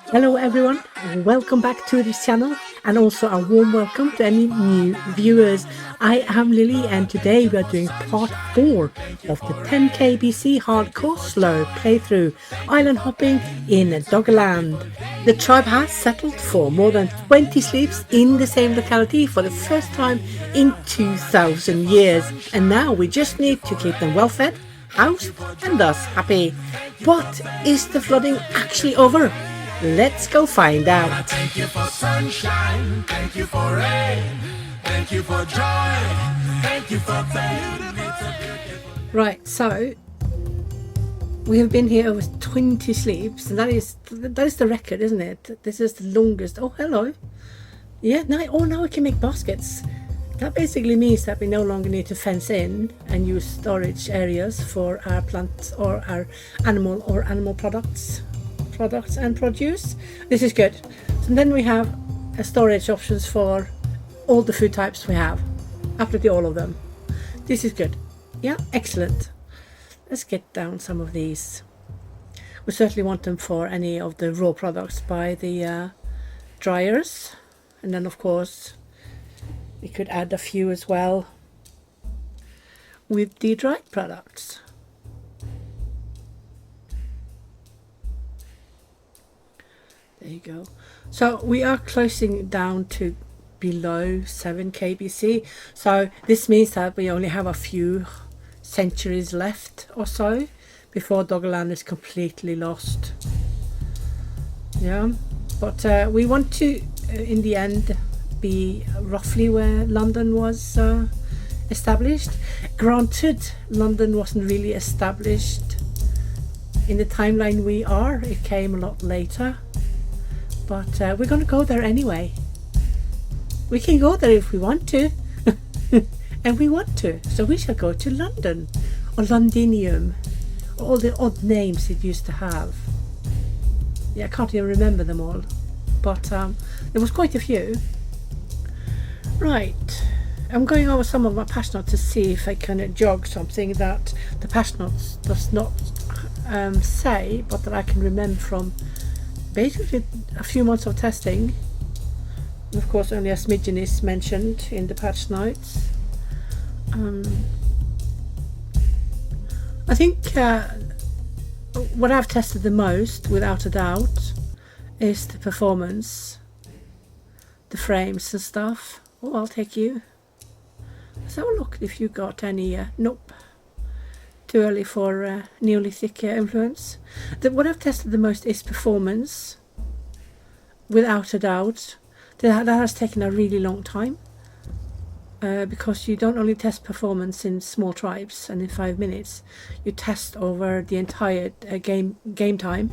Hello everyone, welcome back to this channel and also a warm welcome to any new viewers. I am Lily and today we are doing part 4 of the 10k BC hardcore slow playthrough island hopping in Doggerland. The tribe has settled for more than 20 sleeps in the same locality for the first time in 2000 years, and now we just need to keep them well fed, housed and thus happy. But is the flooding actually over? Let's go find out. Thank you for sunshine, thank you for rain, thank you for joy, thank you for pain. Right, so we have been here over 20 sleeps, and that is the record, isn't it? This is the longest. Oh, hello. Yeah, now we can make baskets. That basically means that we no longer need to fence in and use storage areas for our plants or our animal products and produce. This is good. So then we have storage options for all the food types we have, absolutely all of them. This is good. Yeah, excellent. Let's get down some of these. We certainly want them for any of the raw products by the dryers, and then of course we could add a few as well with the dried products. There you go. So we are closing down to below 7 kbc, so this means that we only have a few centuries left or so before Doggerland is completely lost. Yeah, but we want to in the end be roughly where London was established. Granted, London wasn't really established in the timeline we are, it came a lot later. But we're going to go there anyway. We can go there if we want to. And we want to. So we shall go to London. Or Londinium. Or all the odd names it used to have. Yeah, I can't even remember them all. But there was quite a few. Right. I'm going over some of my past notes to see if I can jog something that the past notes does not say, but that I can remember from basically a few months of testing. And of course only a smidgen is mentioned in the patch notes. I think what I've tested the most, without a doubt, is the performance, the frames and stuff. Oh, I'll take you. Let's have a look if you got any. Nope, too early for Neolithic influence. What I've tested the most is performance, without a doubt. That has taken a really long time, because you don't only test performance in small tribes and in 5 minutes, you test over the entire game time,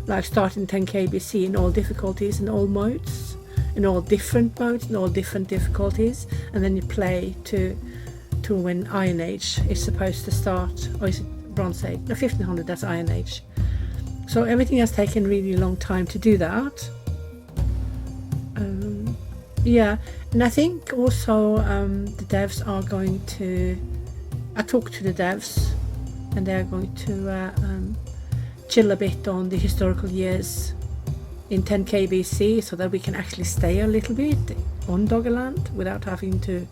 like starting 10k BC in all difficulties and all modes, in all different modes and all different difficulties, and then you play to when Iron Age is supposed to start, or is it Bronze Age? No, 1500, that's Iron Age. So everything has taken really long time to do that. Yeah, and I think also the devs are going to, I talked to the devs and they're going to chill a bit on the historical years in 10k BC, so that we can actually stay a little bit on Doggerland without having to,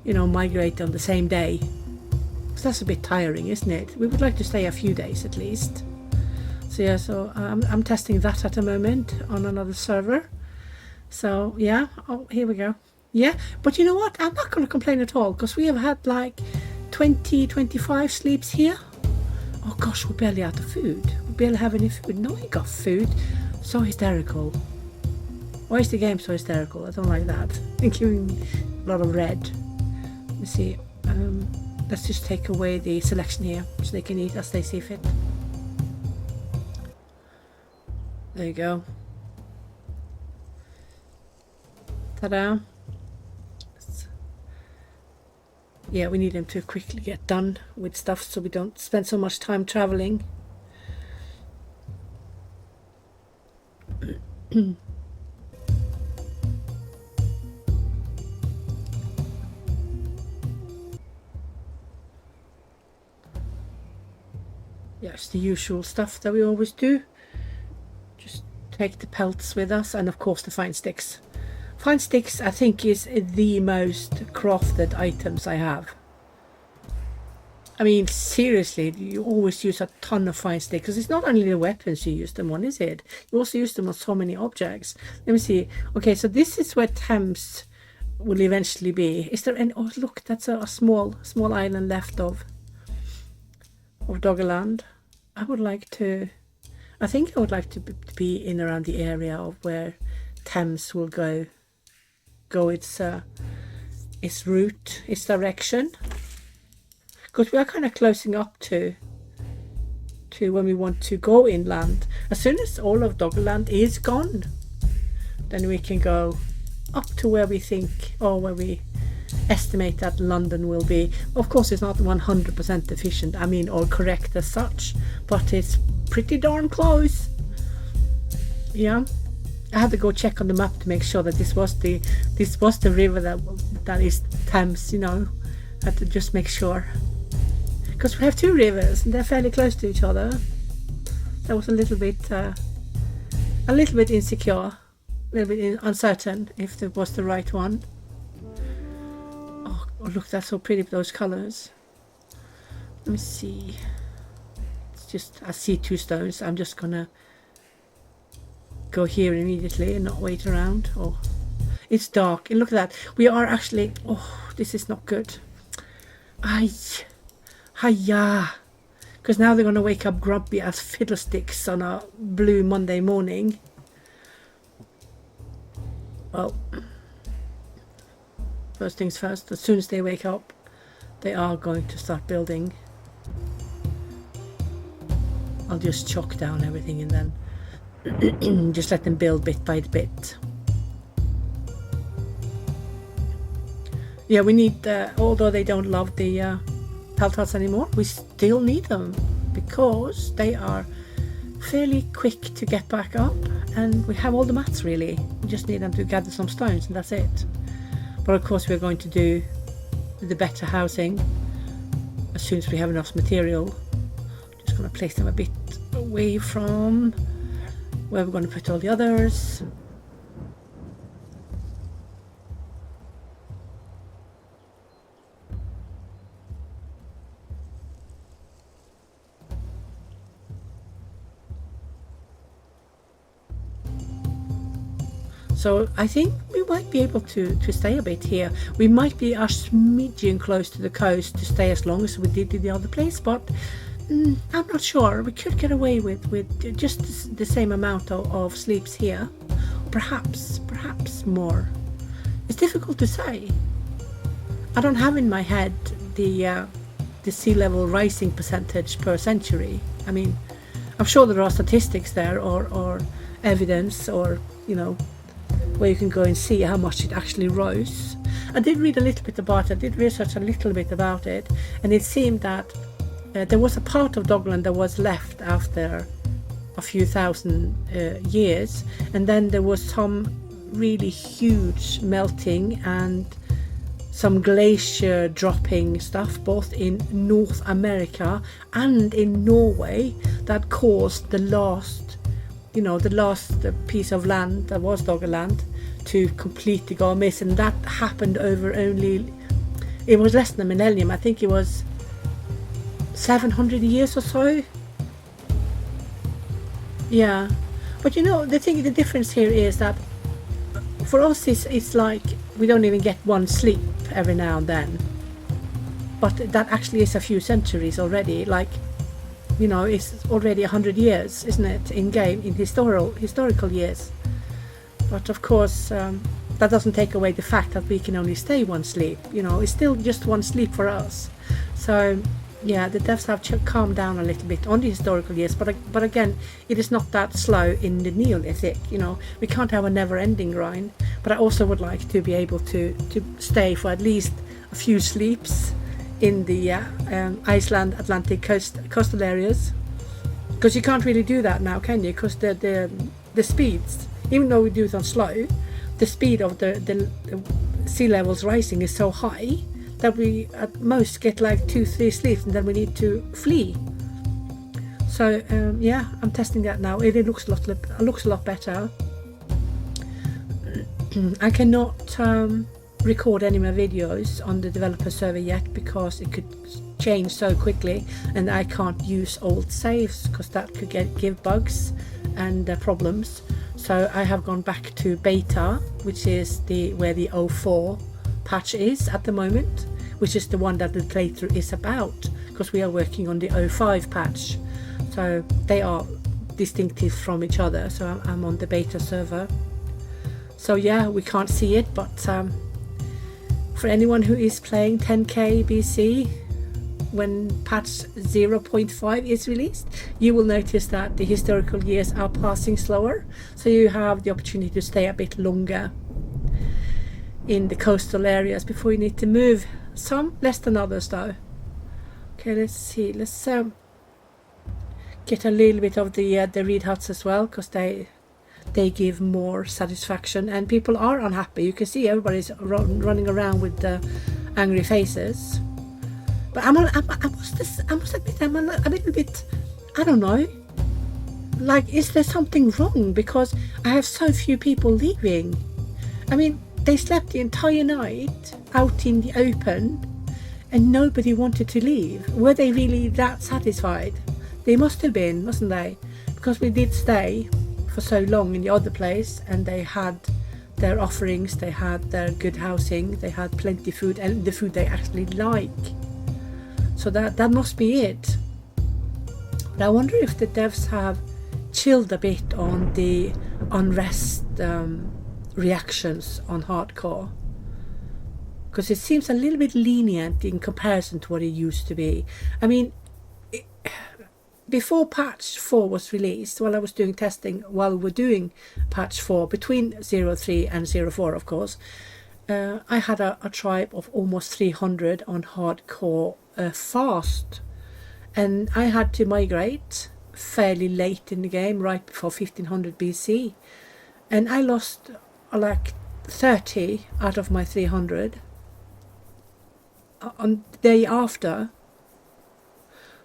you know, migrate on the same day. So that's a bit tiring, isn't it? We would like to stay a few days at least. So yeah, so I'm testing that at the moment on another server. So yeah, oh, here we go. Yeah, but you know what? I'm not going to complain at all, because we have had like 25 sleeps here. Oh gosh, we're barely out of food. We barely have any food. No, we got food. So hysterical. Why is the game so hysterical? I don't like that. I'm giving a lot of red. Let me see. Let's just take away the selection here, so they can eat as they see fit. There you go. Ta-da. Yeah, we need them to quickly get done with stuff so we don't spend so much time traveling. Yeah, it's the usual stuff that we always do. Just take the pelts with us, and of course the fine sticks. Fine sticks, I think, is the most crafted items I have. I mean, seriously, you always use a ton of fine sticks, because it's not only the weapons you use them on, is it? You also use them on so many objects. Let me see. Okay, so this is where Thames will eventually be. Is there any... Oh, look, that's a small island left of Doggerland. I would like to... I think I would like to be in around the area of where Thames will go its route, its direction. Because we are kind of closing up to when we want to go inland. As soon as all of Doggerland is gone, then we can go up to where we think, or where we estimate that London will be. Of course, it's not 100% efficient, I mean, or correct as such, but it's pretty darn close. Yeah, I had to go check on the map to make sure that this was the river that is Thames, you know. I had to just make sure, because we have two rivers and they're fairly close to each other. That was a little bit insecure, a little bit uncertain if it was the right one. Oh look, that's so pretty, those colors. Let me see. It's just, I see two stones. I'm just gonna go here immediately and not wait around. Oh, it's dark, and look at that. We are actually... Oh, this is not good. Hiya. Because now they're going to wake up grumpy as fiddlesticks on a blue Monday morning. Well, first things first, as soon as they wake up, they are going to start building. I'll just chalk down everything and then just let them build bit by bit. Yeah, we need, although they don't love the peltards anymore, we still need them because they are fairly quick to get back up, and we have all the mats really. We just need them to gather some stones and that's it. But of course we're going to do the better housing as soon as we have enough material. Just going to place them a bit away from where we're going to put all the others. So I think we might be able to stay a bit here. We might be a smidgen close to the coast to stay as long as we did in the other place, but I'm not sure. We could get away with just the same amount of sleeps here. Perhaps more. It's difficult to say. I don't have in my head the sea level rising percentage per century. I mean, I'm sure there are statistics there or evidence, or, you know, where you can go and see how much it actually rose. I did read a little bit about it, I did research a little bit about it, and it seemed that there was a part of Doggerland that was left after a few thousand years, and then there was some really huge melting and some glacier dropping stuff both in North America and in Norway that caused the last piece of land that was Doggerland to completely go amiss, and that happened over it was less than a millennium. I think it was 700 years or so. Yeah, but you know, the difference here is that for us it's like we don't even get one sleep every now and then, but that actually is a few centuries already. Like, you know, it's already 100 years, isn't it, in game, in historical years. But of course, that doesn't take away the fact that we can only stay one sleep. You know, it's still just one sleep for us. So yeah, the devs have calmed down a little bit on the historical years, but again, it is not that slow in the Neolithic. You know, we can't have a never-ending grind. But I also would like to be able to stay for at least a few sleeps in the Iceland, Atlantic coastal areas, because you can't really do that now, can you? Because the speeds, even though we do it on slow, the speed of the sea levels rising is so high that we at most get like 2-3 sleeps and then we need to flee. So yeah, I'm testing that now. It looks a lot better. I cannot record any of my videos on the developer server yet because it could change so quickly, and I can't use old saves because that could give bugs and problems. So I have gone back to beta, which is where the 04 patch is at the moment, which is the one that the playthrough is about, because we are working on the 05 patch. So they are distinctive from each other. So I'm on the beta server. So yeah, we can't see it, but for anyone who is playing 10k BC when patch 0.5 is released, you will notice that the historical years are passing slower, so you have the opportunity to stay a bit longer in the coastal areas before you need to move. Some less than others though. Okay, let's see, let's get a little bit of the reed huts as well, because they give more satisfaction, and people are unhappy. You can see everybody's running around with angry faces. But I must admit, I'm a little bit, I don't know, like, is there something wrong? Because I have so few people leaving. I mean, they slept the entire night out in the open and nobody wanted to leave. Were they really that satisfied? They must have been, mustn't they? Because we did stay for so long in the other place, and they had their offerings, they had their good housing, they had plenty of food, and the food they actually like. So that must be it. But I wonder if the devs have chilled a bit on the unrest reactions on hardcore, because it seems a little bit lenient in comparison to what it used to be. I mean, before patch 4 was released, while I was doing testing, while we were doing patch 4, between 03 and 04 of course, I had a tribe of almost 300 on hardcore fast, and I had to migrate fairly late in the game, right before 1500 BC, and I lost like 30 out of my 300 on the day after.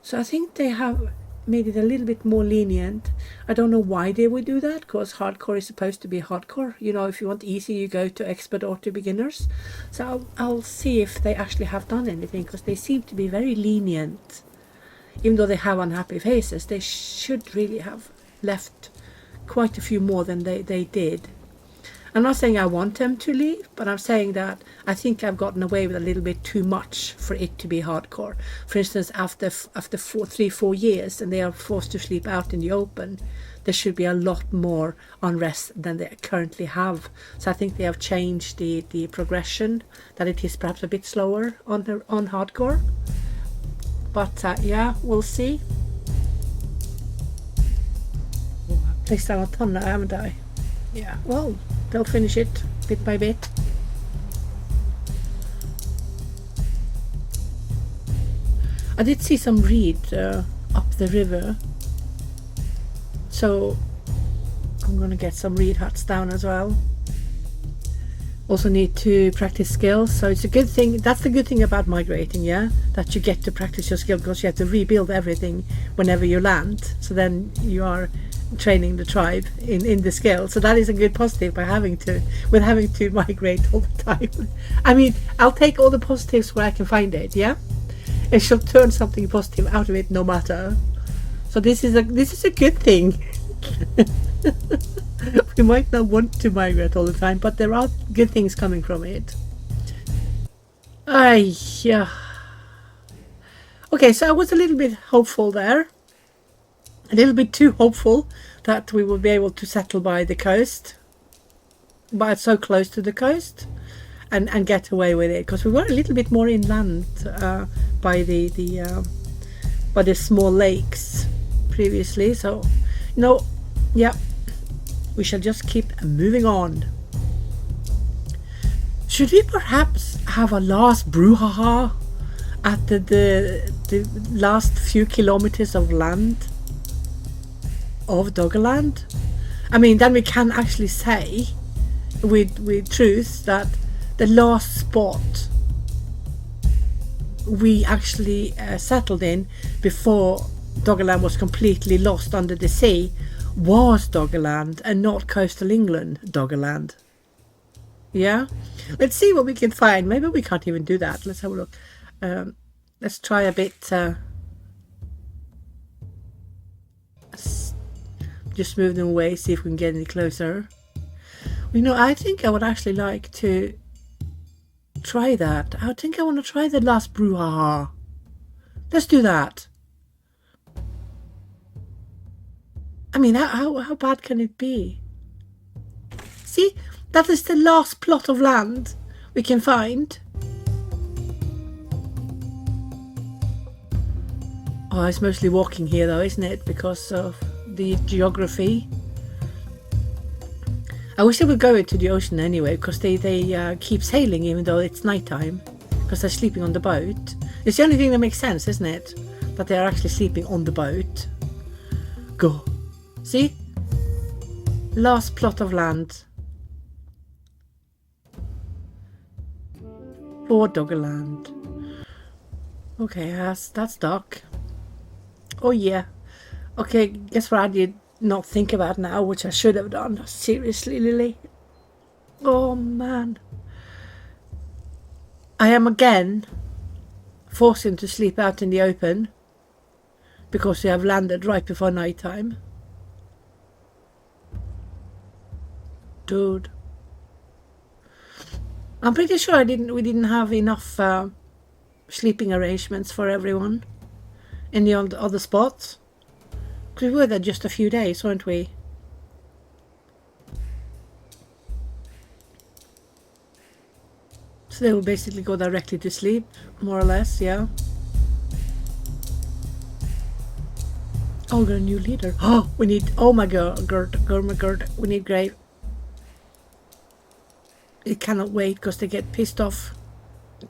So I think they have made it a little bit more lenient. I don't know why they would do that, because hardcore is supposed to be hardcore. You know, if you want easy, you go to expert or to beginners. So I'll see if they actually have done anything, because they seem to be very lenient. Even though they have unhappy faces, they should really have left quite a few more than they did. I'm not saying I want them to leave, but I'm saying that I think I've gotten away with a little bit too much for it to be hardcore. For instance, after 3-4 years and they are forced to sleep out in the open, there should be a lot more unrest than they currently have. So I think they have changed the progression, that it is perhaps a bit slower on hardcore. But yeah, we'll see. Oh, I placed down a ton now, haven't I? Yeah, well, they'll finish it bit by bit. I did see some reed up the river, so I'm gonna get some reed huts down as well. Also need to practice skills, so it's a good thing. That's the good thing about migrating, yeah, that you get to practice your skill, because you have to rebuild everything whenever you land, so then you are training the tribe in the skill. So that is a good positive by having to migrate all the time. I mean, I'll take all the positives where I can find it, yeah, and she'll turn something positive out of it no matter. So this is a good thing. We might not want to migrate all the time, but there are good things coming from it. Yeah. Okay, so I was a little bit hopeful there. A little bit too hopeful that we will be able to settle by the coast, but so close to the coast, and get away with it, because we were a little bit more inland by the small lakes previously. So, you know, yeah, we shall just keep moving on. Should we perhaps have a last brouhaha at the last few kilometers of land of Doggerland? I mean, then we can actually say with truth that the last spot we actually settled in before Doggerland was completely lost under the sea was Doggerland and not coastal England Doggerland. Yeah, let's see what we can find. Maybe we can't even do that. Let's have a look. Let's try a bit. Just move them away, see if we can get any closer. You know, I think I would actually like to try that. I think I want to try the last brouhaha. Let's do that. I mean, how bad can it be? See, that is the last plot of land we can find. Oh, it's mostly walking here though, isn't it? Because of the geography. I wish they would go into the ocean anyway, because they keep sailing even though it's nighttime, because they're sleeping on the boat. It's the only thing that makes sense, isn't it? That they are actually sleeping on the boat. Go. See? Last plot of land. For Doggerland. Okay, that's dark. Oh yeah. Okay, guess what I did not think about now, which I should have done. Seriously, Lily. Oh man. I am again forced him to sleep out in the open because we have landed right before night time. Dude. I'm pretty sure we didn't have enough sleeping arrangements for everyone in the other spots. Because we were there just a few days, weren't we? So they will basically go directly to sleep, more or less, yeah. Oh, we got a new leader. Oh, we need, oh my god, we need Grave. It cannot wait because they get pissed off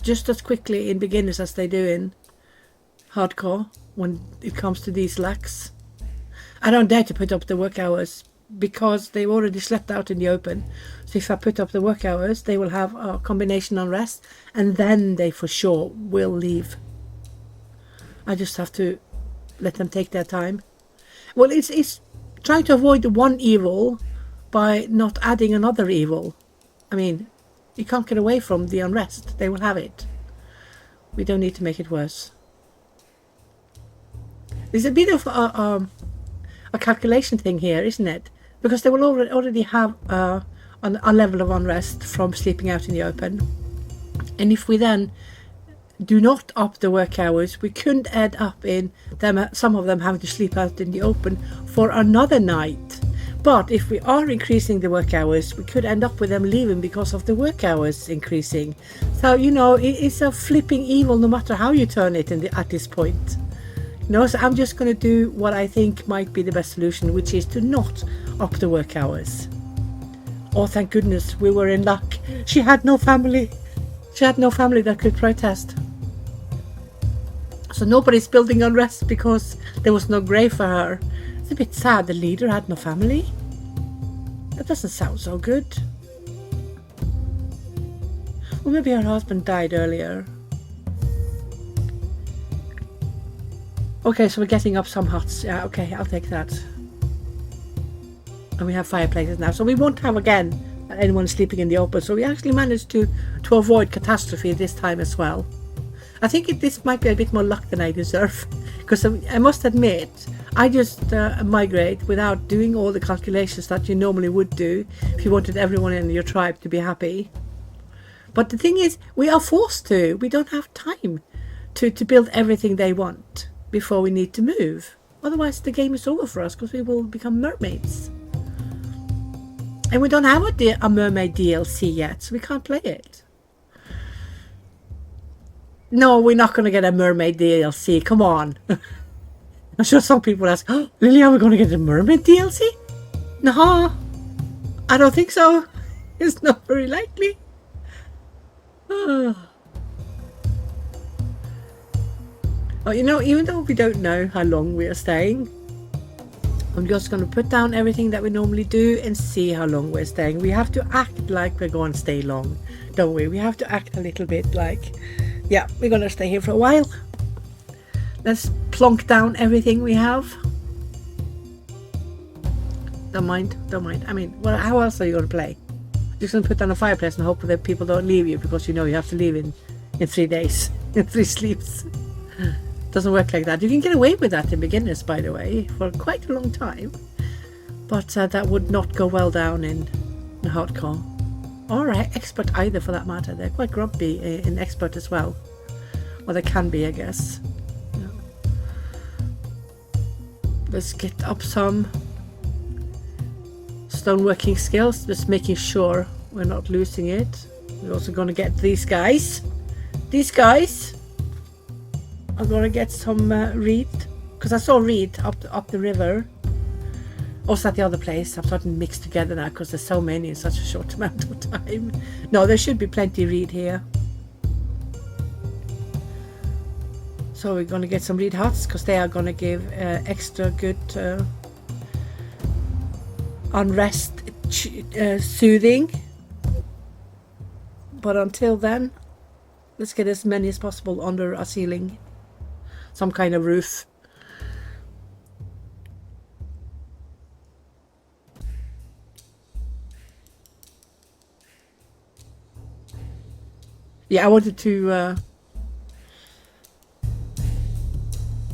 just as quickly in beginners as they do in hardcore when it comes to these lacks. I don't dare to put up the work hours because they've already slept out in the open. So if I put up the work hours, they will have a combination unrest and then they for sure will leave. I just have to let them take their time. Well, it's trying to avoid the one evil by not adding another evil. I mean, you can't get away from the unrest. They will have it. We don't need to make it worse. There's a bit of a calculation thing here, isn't it? Because they will already have a level of unrest from sleeping out in the open. And if we then do not up the work hours, we could end up in them, some of them having to sleep out in the open for another night. But if we are increasing the work hours, we could end up with them leaving because of the work hours increasing. So, you know, it's a flipping evil no matter how you turn it at this point. You know, so I'm just going to do what I think might be the best solution, which is to not up the work hours. Oh, thank goodness, we were in luck. She had no family. She had no family that could protest. So nobody's building unrest because there was no grave for her. It's a bit sad the leader had no family. That doesn't sound so good. Well, maybe her husband died earlier. Okay, so we're getting up some huts. Yeah, okay, I'll take that. And we have fireplaces now. So we won't have again anyone sleeping in the open. So we actually managed to avoid catastrophe this time as well. I think this might be a bit more luck than I deserve. Because I must admit, I just migrate without doing all the calculations that you normally would do if you wanted everyone in your tribe to be happy. But the thing is, we are forced to. We don't have time to build everything they want before we need to move. Otherwise the game is over for us because we will become mermaids. And we don't have a mermaid DLC yet, so we can't play it. No, we're not going to get a mermaid DLC. Come on. I'm sure some people ask, oh, Lily, are we going to get a mermaid DLC? No, I don't think so. It's not very likely. Oh, you know, even though we don't know how long we are staying, I'm just going to put down everything that we normally do and see how long we're staying. We have to act like we're going to stay long, don't we? We have to act a little bit like, yeah, we're going to stay here for a while. Let's plonk down everything we have. Don't mind. I mean, well, how else are you going to play? You're just going to put down a fireplace and hope that people don't leave you because you know you have to leave in 3 days, in 3 sleeps. Doesn't work like that. You can get away with that in beginners, by the way, for quite a long time. But that would not go well down in hardcore. Or expert either, for that matter. They're quite grumpy in expert as well. Or they can be, I guess. Yeah. Let's get up some stoneworking skills, just making sure we're not losing it. We're also going to get these guys. These guys are going to get some reed, because I saw reed up the river. Also at the other place. I'm starting to mix together now because there's so many in such a short amount of time. No, there should be plenty reed here. So we're going to get some reed huts because they are going to give extra good unrest soothing. But until then, let's get as many as possible under a ceiling, some kind of roof. Yeah, I wanted to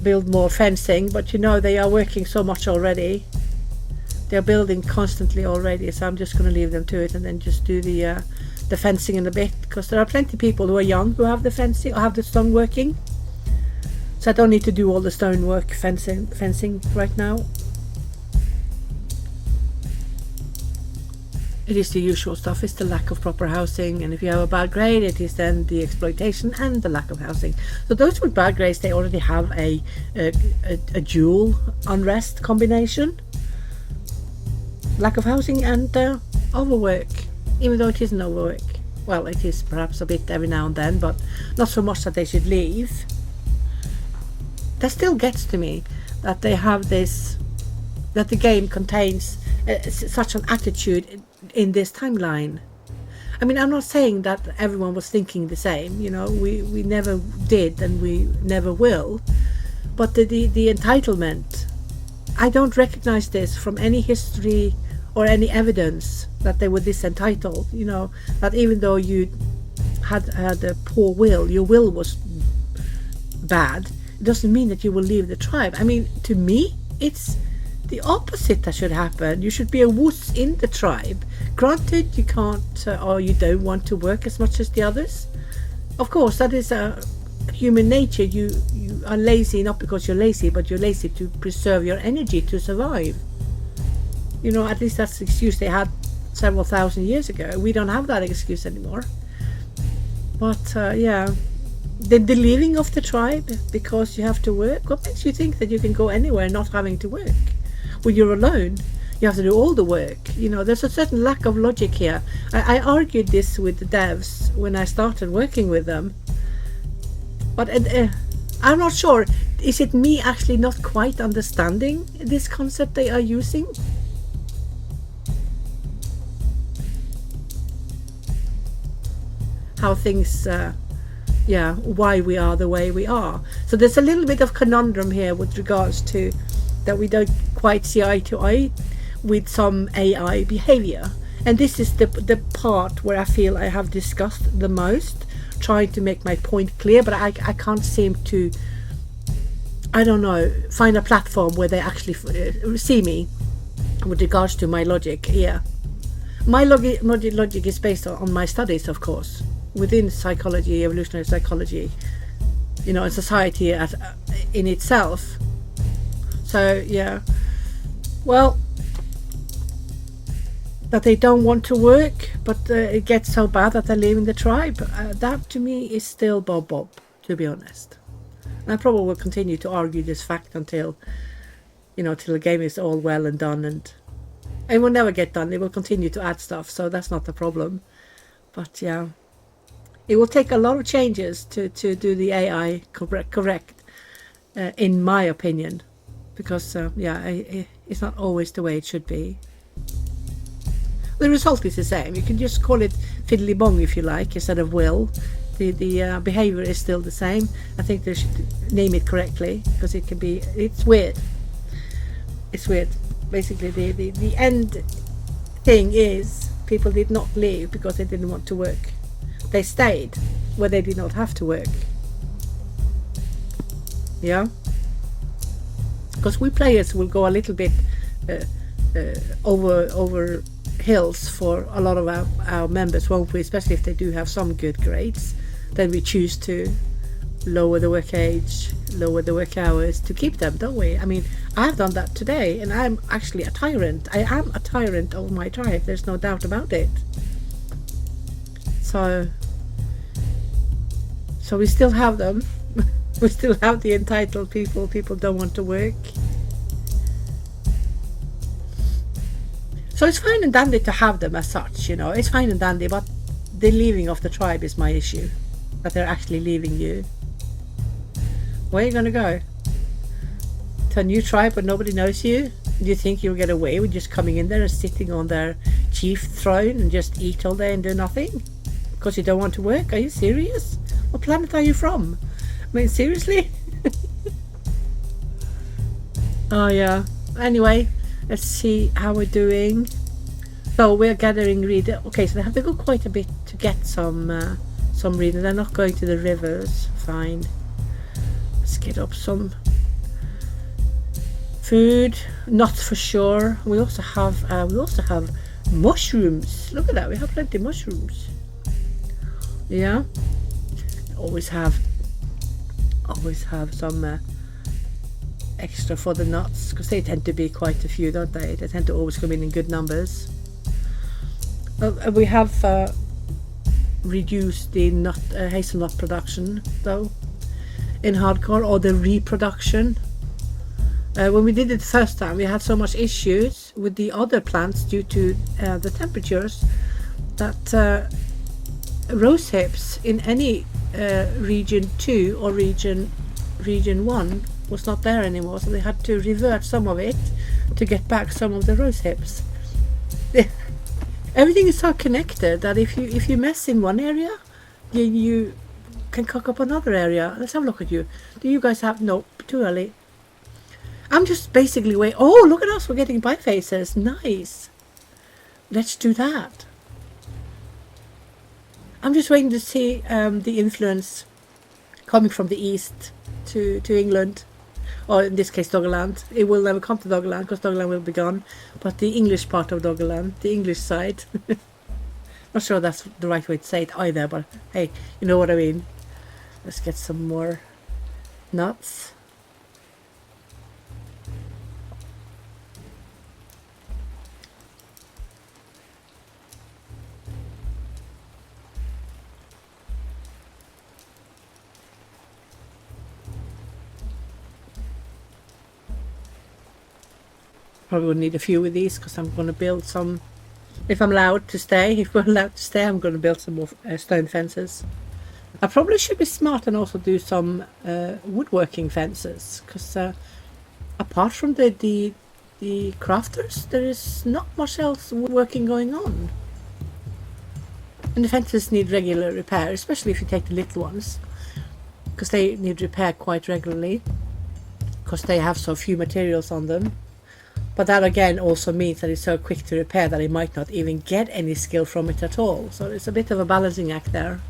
build more fencing, but you know, they are working so much already. They're building constantly already, so I'm just going to leave them to it and then just do the fencing in a bit, because there are plenty of people who are young who have the fencing or have the stone working. So I don't need to do all the stonework fencing right now. It is the usual stuff. It's the lack of proper housing, and if you have a bad grade, it is then the exploitation and the lack of housing. So those with bad grades, they already have a dual unrest combination: lack of housing and overwork. Even though it isn't overwork, well, it is perhaps a bit every now and then, but not so much that they should leave. That still gets to me, that they have this, that the game contains such an attitude in this timeline. I mean, I'm not saying that everyone was thinking the same, you know, we never did and we never will, but the entitlement, I don't recognize this from any history or any evidence that they were this entitled, you know, that even though you had a poor will, your will was bad, it doesn't mean that you will leave the tribe. I mean, to me, it's the opposite that should happen. You should be a wuss in the tribe. Granted, you can't or you don't want to work as much as the others. Of course, that is human nature. You are lazy not because you're lazy, but you're lazy to preserve your energy to survive. You know, at least that's the excuse they had several thousand years ago. We don't have that excuse anymore. But yeah, the leaving of the tribe because you have to work. What makes you think that you can go anywhere not having to work? When you're alone, you have to do all the work. You know, there's a certain lack of logic here. I argued this with the devs when I started working with them. But I'm not sure. Is it me actually not quite understanding this concept they are using? How things, yeah, why we are the way we are. So there's a little bit of conundrum here with regards to that we don't quite see eye to eye with some AI behavior. And this is the part where I feel I have discussed the most, trying to make my point clear, but I can't seem to, I don't know, find a platform where they actually see me with regards to my logic here. My logic is based on my studies, of course, within psychology, evolutionary psychology, you know, and society in itself. So yeah, well, that they don't want to work, but it gets so bad that they're leaving the tribe. That to me is still bob, to be honest. And I probably will continue to argue this fact until, you know, till the game is all well and done, and it will never get done. They will continue to add stuff, so that's not the problem. But yeah, it will take a lot of changes to do the AI correct, in my opinion. Because, yeah, it's not always the way it should be. The result is the same. You can just call it fiddly bong if you like, instead of will. the behavior is still the same. I think they should name it correctly, because it can be, it's weird. It's weird. Basically, the end thing is people did not leave because they didn't want to work. They stayed where they did not have to work. Yeah, because we players will go a little bit over hills for a lot of our members, won't we? Especially if they do have some good grades, then we choose to lower the work age, lower the work hours to keep them, don't we? I mean, I've done that today, and I'm actually a tyrant. I am a tyrant of my tribe, there's no doubt about it. So we still have them. We still have the entitled people don't want to work. So it's fine and dandy to have them as such, you know, it's fine and dandy, but the leaving of the tribe is my issue. That they're actually leaving you. Where are you gonna go? To a new tribe where nobody knows you? Do you think you'll get away with just coming in there and sitting on their chief throne and just eat all day and do nothing? Because you don't want to work? Are you serious? What planet are you from? I mean, seriously? Oh yeah. Anyway, let's see how we're doing. So we're gathering reed. Okay, so they have to go quite a bit to get some reed. They're not going to the rivers. Fine. Let's get up some food. Not for sure. We also have mushrooms. Look at that. We have plenty of mushrooms. Yeah. Always have some extra for the nuts, because they tend to be quite a few, don't they? They tend to always come in good numbers. We have reduced the hazelnut production though in hardcore, or the reproduction. When we did it the first time, we had so much issues with the other plants due to the temperatures that rose hips in any region 2 or region 1 was not there anymore, so they had to revert some of it to get back some of the rose hips. Everything is so connected that if you mess in one area, you can cock up another area. Let's have a look at you. Do you guys have... Nope, too early. I'm just basically waiting. Oh, look at us, we're getting bifaces. Nice. Let's do that. I'm just waiting to see the influence coming from the east to England, or in this case Doggerland. It will never come to Doggerland because Doggerland will be gone, but the English part of Doggerland, the English side. Not sure that's the right way to say it either, but hey, you know what I mean. Let's get some more nuts. Probably would need a few of these because I'm going to build some, if I'm allowed to stay, I'm going to build some more stone fences. I probably should be smart and also do some woodworking fences, because apart from the crafters, there is not much else woodworking going on. And the fences need regular repair, especially if you take the little ones, because they need repair quite regularly, because they have so few materials on them. But that again also means that it's so quick to repair that I might not even get any skill from it at all. So it's a bit of a balancing act there.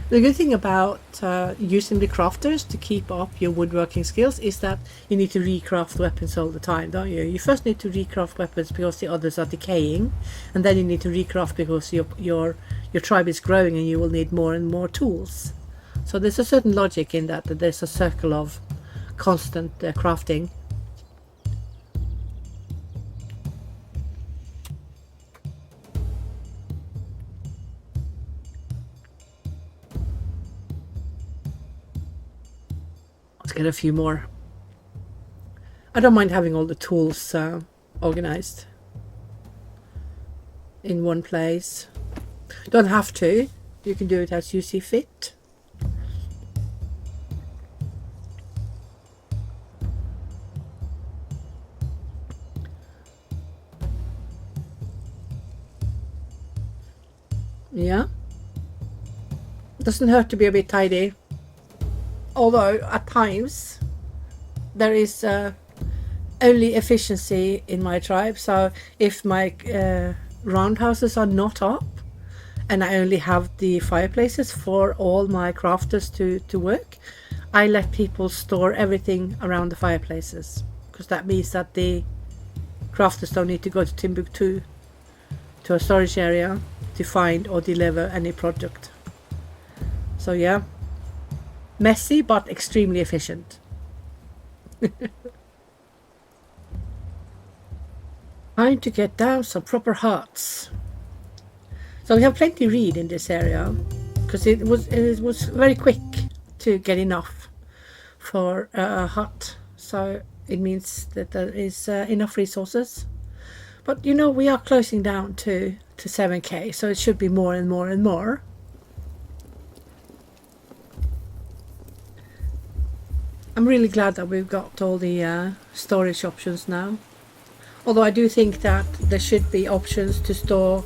The good thing about using the crafters to keep up your woodworking skills is that you need to recraft weapons all the time, don't you? You first need to recraft weapons because the others are decaying, and then you need to recraft because your tribe is growing and you will need more and more tools. So there's a certain logic in that there's a circle of constant crafting. Let's get a few more. I don't mind having all the tools organized in one place. Don't have to. You can do it as you see fit. Yeah. Doesn't hurt to be a bit tidy. Although at times there is only efficiency in my tribe. So if my roundhouses are not up and I only have the fireplaces for all my crafters to work, I let people store everything around the fireplaces, because that means that the crafters don't need to go to Timbuktu to a storage area to find or deliver any product. So yeah, messy but extremely efficient. Time to get down some proper huts. So we have plenty reed in this area, because it was very quick to get enough for a hut. So it means that there is enough resources. But you know, we are closing down to 7k, so it should be more and more and more. I'm really glad that we've got all the storage options now. Although I do think that there should be options to store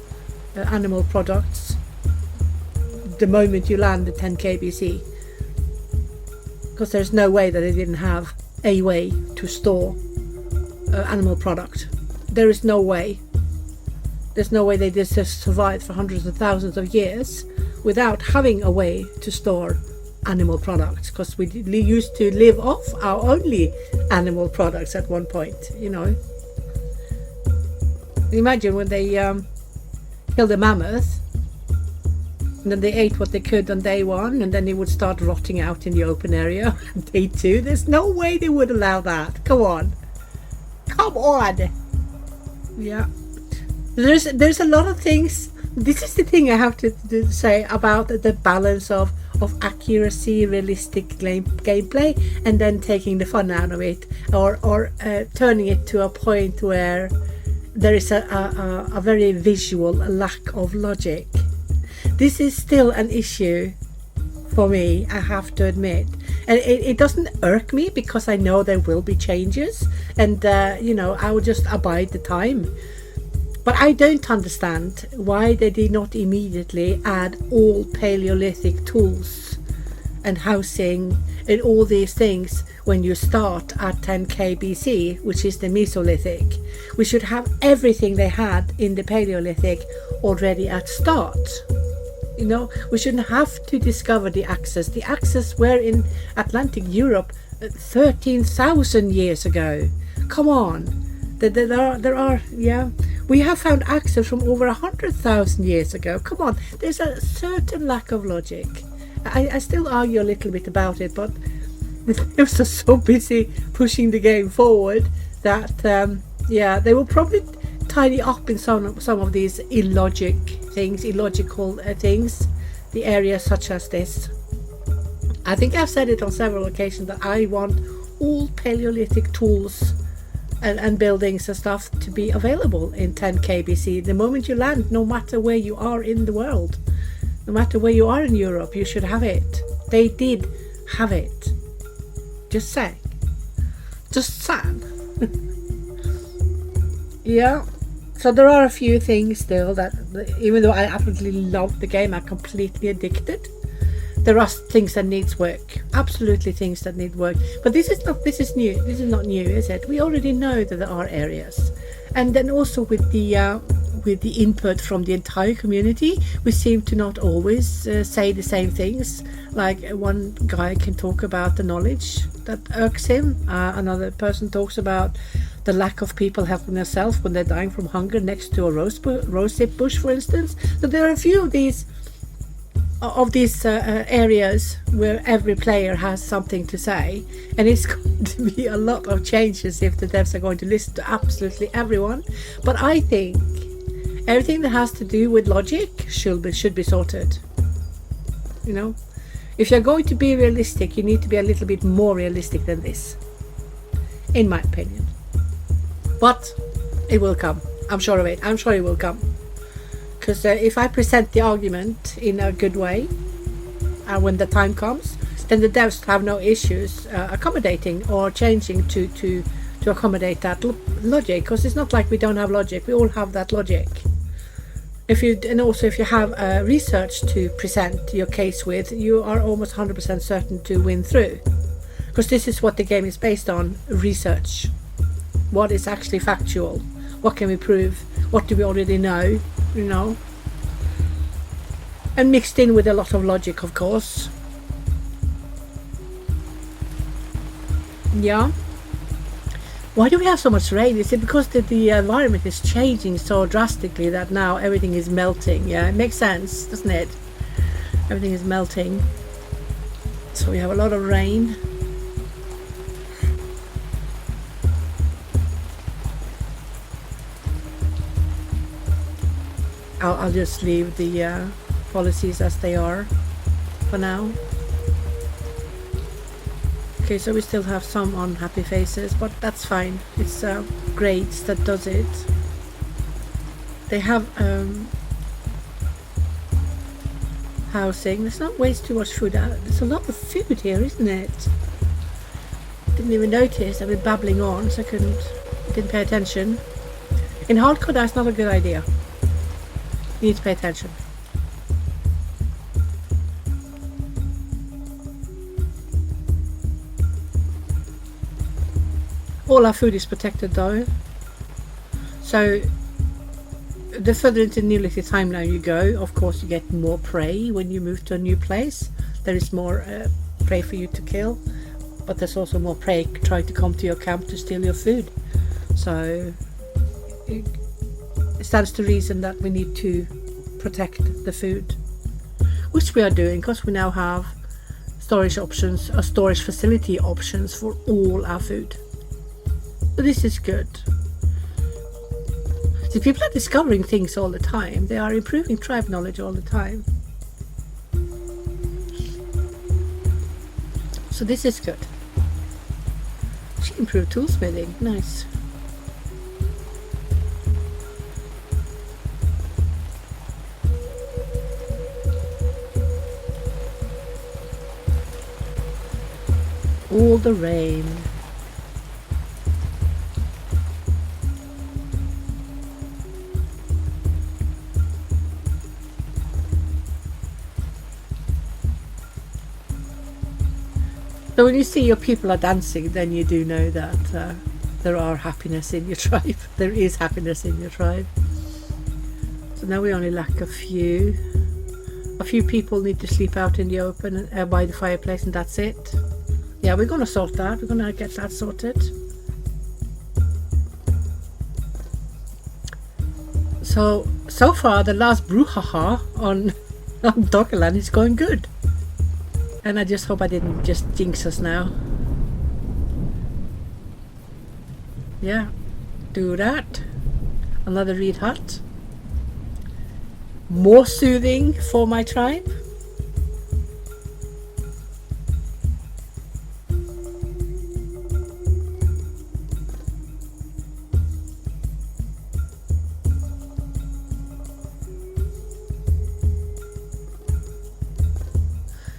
animal products the moment you land at 10k BC. Because there's no way that they didn't have a way to store animal product. There is no way. There's no way they just survived for hundreds of thousands of years without having a way to store animal products, because we used to live off our only animal products at one point, you know. Imagine when they killed a mammoth and then they ate what they could on day one, and then it would start rotting out in the open area on day two. There's no way they would allow that. Come on. Yeah. There's a lot of things. This is the thing I have to say about the balance of accuracy, realistic gameplay, and then taking the fun out of it, or turning it to a point where there is a very visual lack of logic. This is still an issue for me, I have to admit. And it doesn't irk me, because I know there will be changes, and you know, I will just abide the time. But I don't understand why they did not immediately add all Paleolithic tools and housing and all these things when you start at 10k BC, which is the Mesolithic. We should have everything they had in the Paleolithic already at start. You know, we shouldn't have to discover the axes. The axes were in Atlantic Europe 13,000 years ago. Come on. There are, yeah. We have found axes from over 100,000 years ago. Come on. There's a certain lack of logic. I still argue a little bit about it, but they're so busy pushing the game forward that, yeah, they will probably tidy up in some of these illogical things, the areas such as this. I think I've said it on several occasions that I want all Paleolithic tools and buildings and stuff to be available in 10k BC the moment you land, no matter where you are in the world, no matter where you are in Europe. You should have it. They did have it. Just saying. Yeah. So there are a few things still that, even though I absolutely love the game, I'm completely addicted, there are things that needs work. Absolutely things that need work. But this is not new, is it? We already know that there are areas. And then also with the input from the entire community, we seem to not always say the same things. Like one guy can talk about the knowledge that irks him. Another person talks about the lack of people helping themselves when they're dying from hunger next to a rosehip bush, for instance. So there are a few of these areas where every player has something to say, and it's going to be a lot of changes if the devs are going to listen to absolutely everyone. But I think everything that has to do with logic should be sorted. You know, if you're going to be realistic, you need to be a little bit more realistic than this, in my opinion. But it will come. I'm sure of it. I'm sure it will come. Because if I present the argument in a good way, and when the time comes, then the devs have no issues accommodating or changing to accommodate that logic. Because it's not like we don't have logic. We all have that logic. And also if you have research to present your case with, you are almost 100% certain to win through, because this is what the game is based on: research. What is actually factual? What can we prove? What do we already know? You know, and mixed in with a lot of logic, of course. Yeah. Why do we have so much rain? Is it because the environment is changing so drastically that now everything is melting? Yeah, it makes sense, doesn't it? Everything is melting. So we have a lot of rain. I'll just leave the policies as they are for now. Okay, so we still have some unhappy faces, but that's fine. It's grades that does it. They have housing. Let's not waste too much food out. There's a lot of food here, isn't it? Didn't even notice. I've been babbling on, so I didn't pay attention. In hardcore, that's not a good idea. You need to pay attention. All our food is protected though, so the further into Neolithic timeline you go, of course you get more prey when you move to a new place. There is more prey for you to kill, but there's also more prey trying to come to your camp to steal your food. So it stands to reason that we need to protect the food, which we are doing, because we now have storage options, or storage facility options for all our food. So this is good. See, people are discovering things all the time. They are improving tribe knowledge all the time. So this is good. She improved toolsmithing. Nice. All the rain. So when you see your people are dancing, then you do know that there are happiness in your tribe. There is happiness in your tribe. So now we only lack a few. A few people need to sleep out in the open by the fireplace, and that's it. Yeah, we're gonna sort that. We're gonna get that sorted. So far the last brouhaha on Doggerland is going good. And I just hope I didn't just jinx us now. Yeah, do that. Another reed hut. More soothing for my tribe.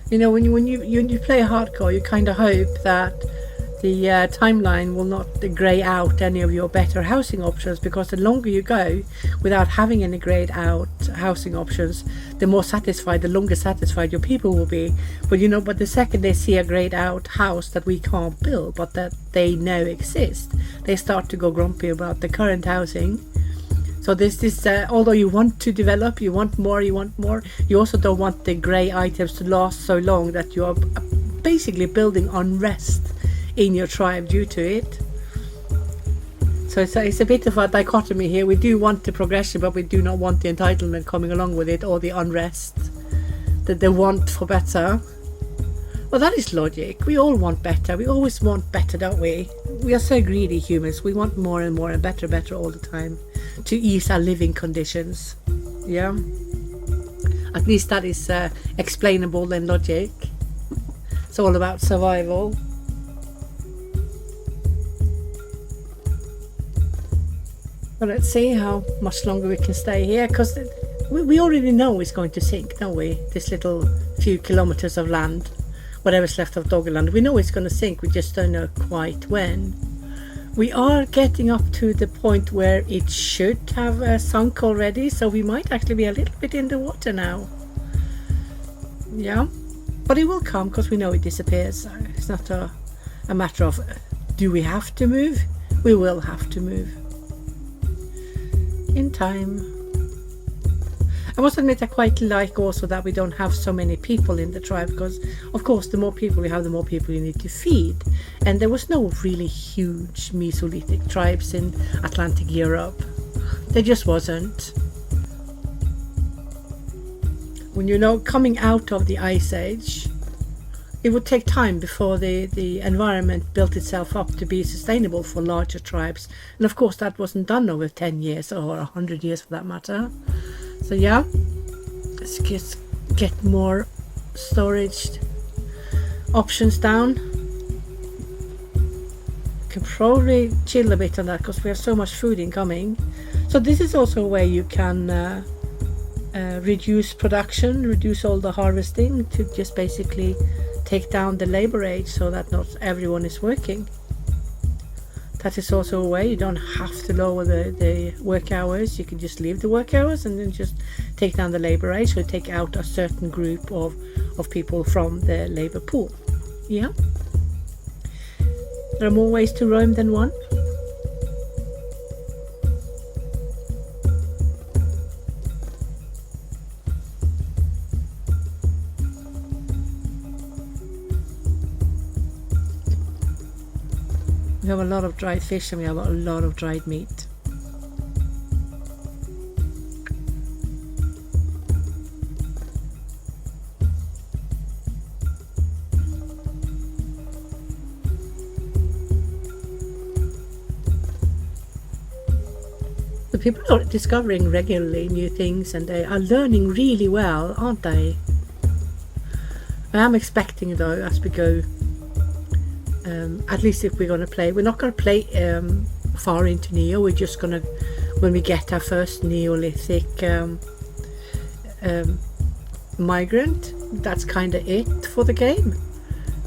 You know, when you play hardcore, you kind of hope that the timeline will not grey out any of your better housing options, because the longer you go without having any greyed out housing options, the more satisfied, the longer satisfied your people will be. But the second they see a greyed out house that we can't build, but that they know exists, they start to go grumpy about the current housing. So this although you want to develop, you want more, you also don't want the grey items to last so long that you are basically building unrest in your tribe due to it. So it's a bit of a dichotomy here. We do want the progression, but we do not want the entitlement coming along with it, or the unrest, the want for better. Well, that is logic. We all want better. We always want better, don't we? We are so greedy humans. We want more and more and better all the time to ease our living conditions. Yeah, at least that is explainable and logic. It's all about survival. Well, let's see how much longer we can stay here, because we already know it's going to sink, don't we? This little few kilometers of land, whatever's left of Doggerland, we know it's going to sink. We just don't know quite when. We are getting up to the point where it should have sunk already, so we might actually be a little bit in the water now. Yeah, but it will come because we know it disappears, so it's not a matter of do we have to move? We will have to move in time. I must admit I quite like also that we don't have so many people in the tribe, because of course the more people you have, the more people you need to feed, and there was no really huge Mesolithic tribes in Atlantic Europe. There just wasn't. When you know, coming out of the Ice Age, it would take time before the environment built itself up to be sustainable for larger tribes, and of course that wasn't done over 10 years or 100 years for that matter. So yeah, let's just get more storage options down. Can probably chill a bit on that because we have so much food incoming. So this is also a way you can reduce production, reduce all the harvesting, to just basically take down the labor rate so that not everyone is working. That is also a way. You don't have to lower the work hours. You can just leave the work hours and then just take down the labor rate, so take out a certain group of people from the labor pool. Yeah. There are more ways to roam than one. We have a lot of dried fish and we have a lot of dried meat. The people are discovering regularly new things and they are learning really well, aren't they? I am expecting though, as we go, at least if we're going to play, we're not going to play far into Neo. We're just going to, when we get our first Neolithic migrant, that's kind of it for the game,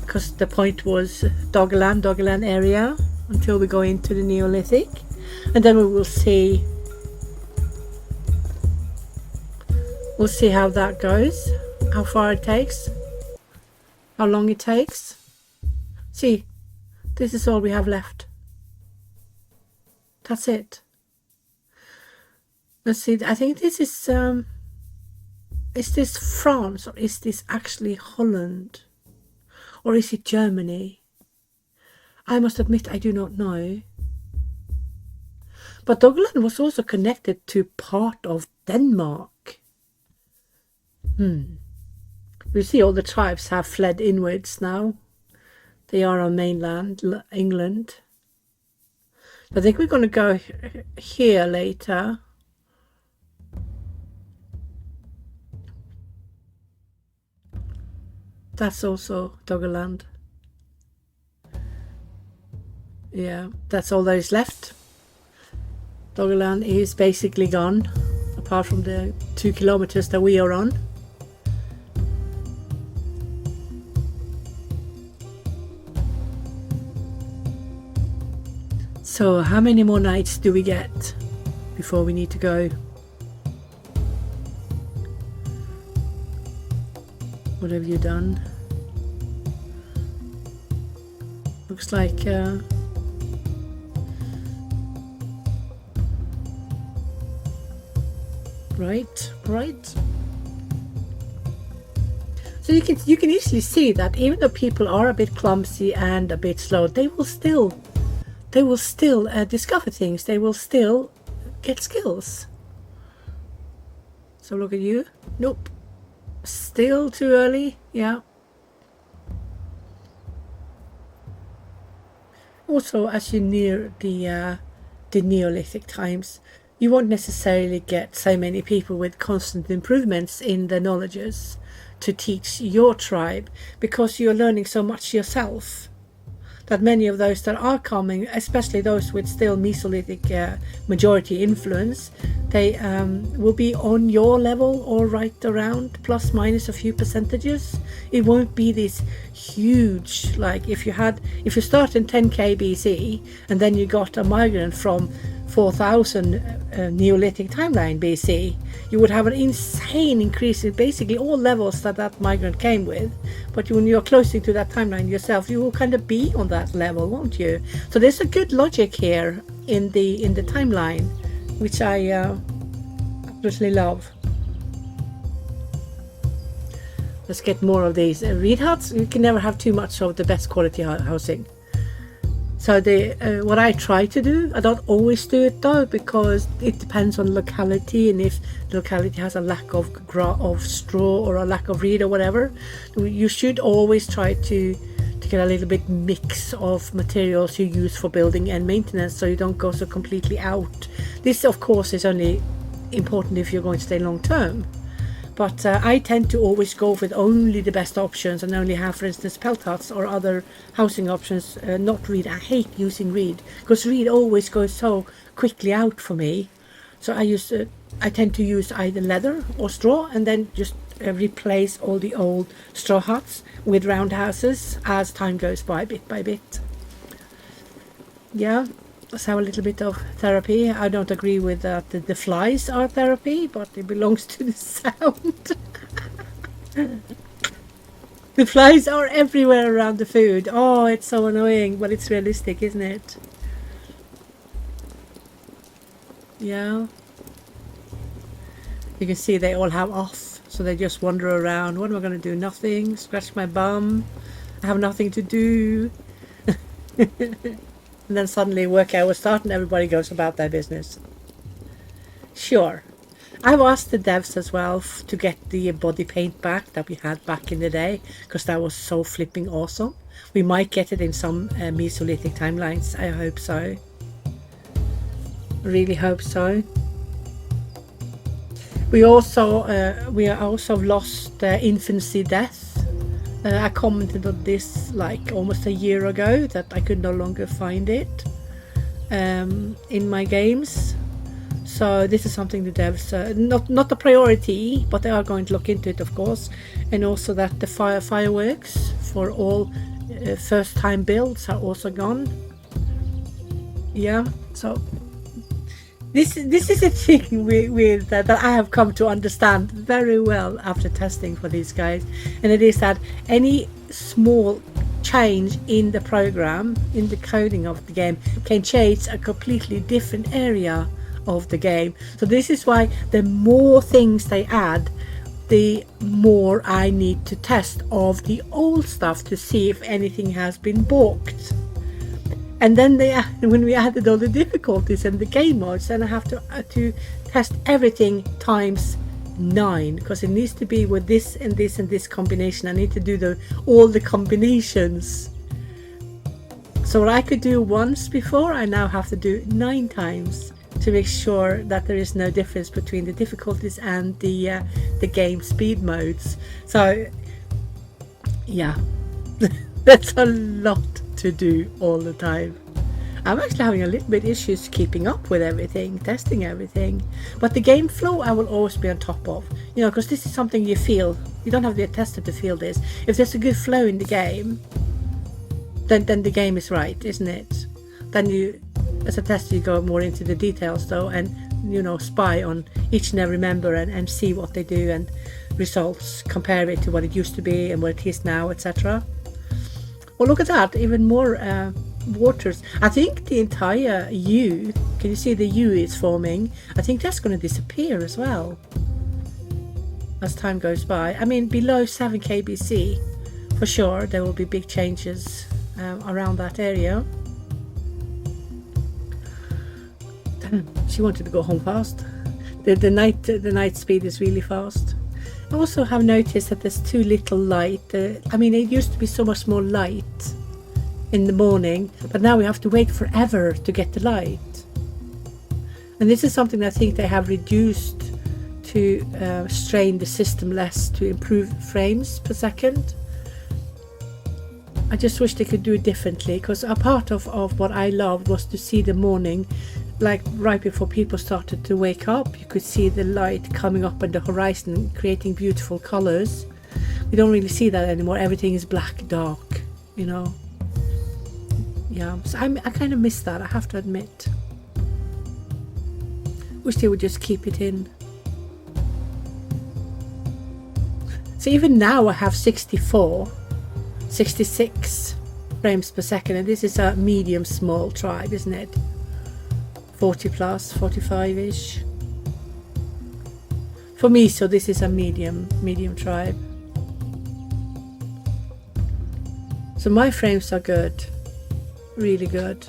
because the point was Doggerland area until we go into the Neolithic, and then we will see how that goes, how far it takes, how long it takes. See, this is all we have left. That's it. Let's see, I think this is this France, or is this actually Holland? Or is it Germany? I must admit I do not know. But Doggerland was also connected to part of Denmark. You see all the tribes have fled inwards now. They are on mainland England. I think we're going to go here later. That's also Doggerland. Yeah, that's all there is left. Doggerland is basically gone, apart from the 2 kilometers that we are on. So how many more nights do we get before we need to go? What have you done? Looks like right. So you can easily see that even though people are a bit clumsy and a bit slow, they will still discover things. They will still get skills. So look at you. Nope. Still too early. Yeah. Also, as you near the Neolithic times, you won't necessarily get so many people with constant improvements in the knowledges to teach your tribe, because you're learning so much yourself, that many of those that are coming, especially those with still Mesolithic majority influence, they will be on your level or right around plus minus a few percentages. It won't be this huge, like if you start in 10k BC and then you got a migrant from 4000 Neolithic timeline BC, you would have an insane increase in basically all levels that migrant came with. But when you're closer to that timeline yourself, you will kind of be on that level, won't you? So there's a good logic here in the timeline, which I absolutely love. Let's get more of these reed huts. You can never have too much of the best quality housing. So what I try to do, I don't always do it though, because it depends on locality, and if the locality has a lack of straw or a lack of reed or whatever, you should always try to get a little bit mix of materials you use for building and maintenance, so you don't go so completely out. This of course is only important if you're going to stay long term. But I tend to always go with only the best options and only have, for instance, pelt huts or other housing options, not reed. I hate using reed because reed always goes so quickly out for me. So I tend to use either leather or straw, and then just replace all the old straw huts with round houses as time goes by, bit by bit. Yeah. Let's have a little bit of therapy. I don't agree with that the flies are therapy, but it belongs to the sound. The flies are everywhere around the food. Oh, it's so annoying, but it's realistic, isn't it? Yeah. You can see they all have off, so they just wander around. What am I going to do? Nothing. Scratch my bum. I have nothing to do. And then suddenly work hours start and everybody goes about their business. Sure. I've asked the devs as well to get the body paint back that we had back in the day, because that was so flipping awesome. We might get it in some Mesolithic timelines. I hope so. Really hope so. We also lost infancy death. I commented on this like almost a year ago, that I could no longer find it in my games. So this is something the devs, not a priority, but they are going to look into it, of course. And also that the fireworks for all first time builds are also gone. Yeah, so this is a thing with that I have come to understand very well after testing for these guys, and it is that any small change in the program, in the coding of the game, can change a completely different area of the game. So this is why the more things they add, the more I need to test of the old stuff to see if anything has been balked. And then when we added all the difficulties and the game modes, then I have to test everything times 9, because it needs to be with this and this and this combination. I need to do all the combinations. So what I could do once before, I now have to do 9 times to make sure that there is no difference between the difficulties and the game speed modes. So yeah, that's a lot to do all the time. I'm actually having a little bit issues keeping up with everything, testing everything, but the game flow I will always be on top of, you know, because this is something you feel. You don't have to be a tester to feel this. If there's a good flow in the game, then the game is right, isn't it? Then you, as a tester, you go more into the details though, and you know, spy on each and every member and see what they do and results, compare it to what it used to be and what it is now, etc. Well, look at that, even more waters. I think the entire U, can you see the U is forming? I think that's going to disappear as well as time goes by. I mean, below 7 kbc, for sure, there will be big changes around that area. She wanted to go home fast. The night speed is really fast. I also have noticed that there's too little light. I mean, it used to be so much more light in the morning, but now we have to wait forever to get the light. And this is something I think they have reduced to strain the system less to improve frames per second. I just wish they could do it differently, because a part of what I loved was to see the morning like right before people started to wake up, you could see the light coming up on the horizon, creating beautiful colors. We don't really see that anymore. Everything is black, dark, you know. Yeah, so I kind of miss that, I have to admit. Wish they would just keep it in. So even now I have 64, 66 frames per second, and this is a medium small tribe, isn't it? 40 plus, 45-ish. For me, so this is a medium tribe. So my frames are good, really good.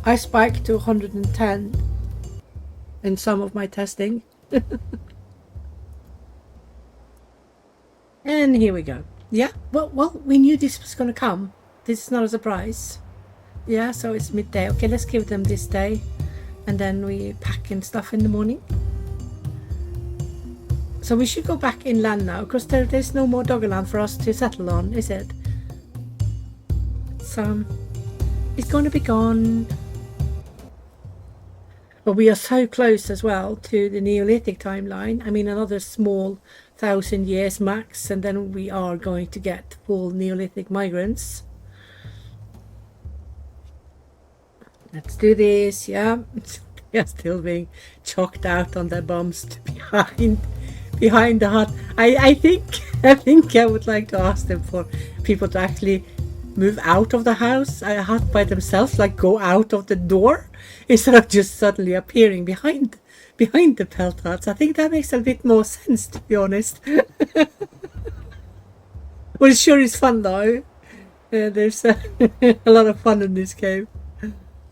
I spiked to 110 in some of my testing. And here we go. Yeah, well, we knew this was going to come. This is not a surprise. Yeah, so it's midday. Okay, let's give them this day, and then we pack in stuff in the morning. So we should go back inland now, because there's no more Doggerland for us to settle on, is it? So it's going to be gone. But we are so close as well to the Neolithic timeline. I mean, another small 1,000 years max, and then we are going to get full Neolithic migrants. Let's do this. Yeah, they're still being chalked out on their bums to behind the hut. I think I would like to ask them for people to actually move out of the house, a hut by themselves, like go out of the door instead of just suddenly appearing behind the pelt huts. I think that makes a bit more sense, to be honest. Well, it sure is fun though. There's a lot of fun in this game.